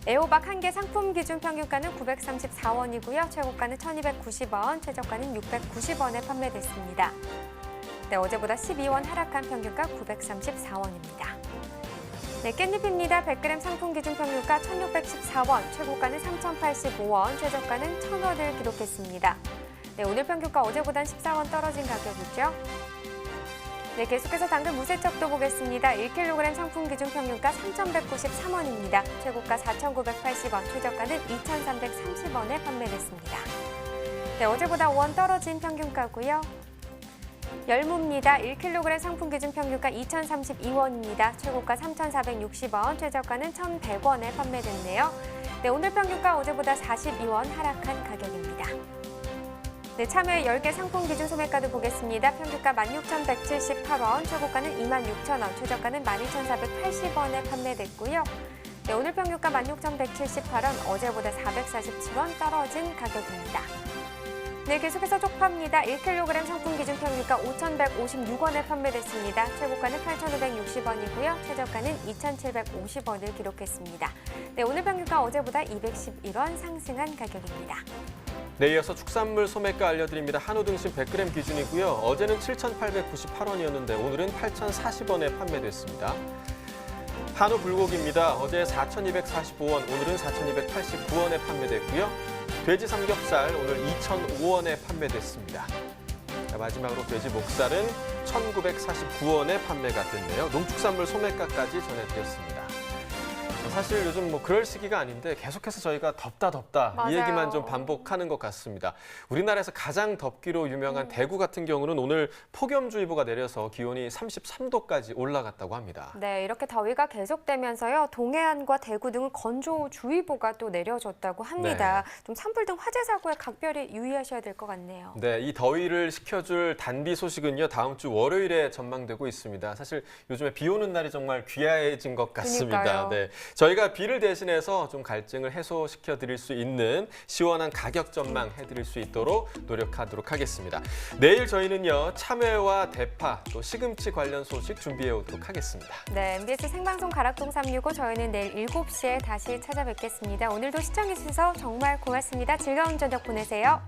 애호박 1개 상품 기준 평균가는 934원이고요. 최고가는 1,290원, 최저가는 690원에 판매됐습니다. 네, 어제보다 12원 하락한 평균가 934원입니다. 네, 깻잎입니다. 100g 상품 기준 평균가 1,614원, 최고가는 3,085원, 최저가는 1,000원을 기록했습니다. 네, 오늘 평균가 어제보단 14원 떨어진 가격이죠. 네, 계속해서 당근 무세척도 보겠습니다. 1kg 상품 기준 평균가 3,193원입니다. 최고가 4,980원, 최저가는 2,330원에 판매됐습니다. 네, 어제보다 5원 떨어진 평균가고요. 열무입니다. 1kg 상품 기준 평균가 2,032원입니다. 최고가 3,460원, 최저가는 1,100원에 판매됐네요. 네, 오늘 평균가 어제보다 42원 하락한 가격입니다. 네, 참외 10개 상품 기준 소매가도 보겠습니다. 평균가 16,178원, 최고가는 26,000원, 최저가는 12,480원에 판매됐고요. 네, 오늘 평균가 16,178원, 어제보다 447원 떨어진 가격입니다. 네, 계속해서 쪽파입니다. 1kg 상품 기준 평균가 5,156원에 판매됐습니다. 최고가는 8,560원이고요. 최저가는 2,750원을 기록했습니다. 네, 오늘 평균가 어제보다 211원 상승한 가격입니다. 네, 이어서 축산물 소매가 알려드립니다. 한우 등심 100g 기준이고요. 어제는 7,898원이었는데 오늘은 8,040원에 판매됐습니다. 한우 불고기입니다. 어제 4,245원, 오늘은 4,289원에 판매됐고요. 돼지 삼겹살 오늘 2,005원에 판매됐습니다. 마지막으로 돼지 목살은 1,949원에 판매가 됐네요. 농축산물 소매가까지 전해드렸습니다. 사실 요즘 뭐 그럴 시기가 아닌데 계속해서 저희가 덥다 맞아요. 이 얘기만 좀 반복하는 것 같습니다. 우리나라에서 가장 덥기로 유명한 대구 같은 경우는 오늘 폭염주의보가 내려서 기온이 33도까지 올라갔다고 합니다. 네, 이렇게 더위가 계속되면서요. 동해안과 대구 등은 건조주의보가 또 내려졌다고 합니다. 좀 산불 등 화재 사고에 각별히 유의하셔야 될 것 같네요. 네, 이 더위를 식혀줄 단비 소식은요. 다음 주 월요일에 전망되고 있습니다. 사실 요즘에 비 오는 날이 정말 귀해진 것 같습니다. 그러니까요. 네, 저희가 비를 대신해서 좀 갈증을 해소시켜 드릴 수 있는 시원한 가격 전망 해드릴 수 있도록 노력하도록 하겠습니다. 내일 저희는요, 참외와 대파 또 시금치 관련 소식 준비해 오도록 하겠습니다. 네, MBS 생방송 가락동 365 저희는 내일 7시에 다시 찾아뵙겠습니다. 오늘도 시청해주셔서 정말 고맙습니다. 즐거운 저녁 보내세요.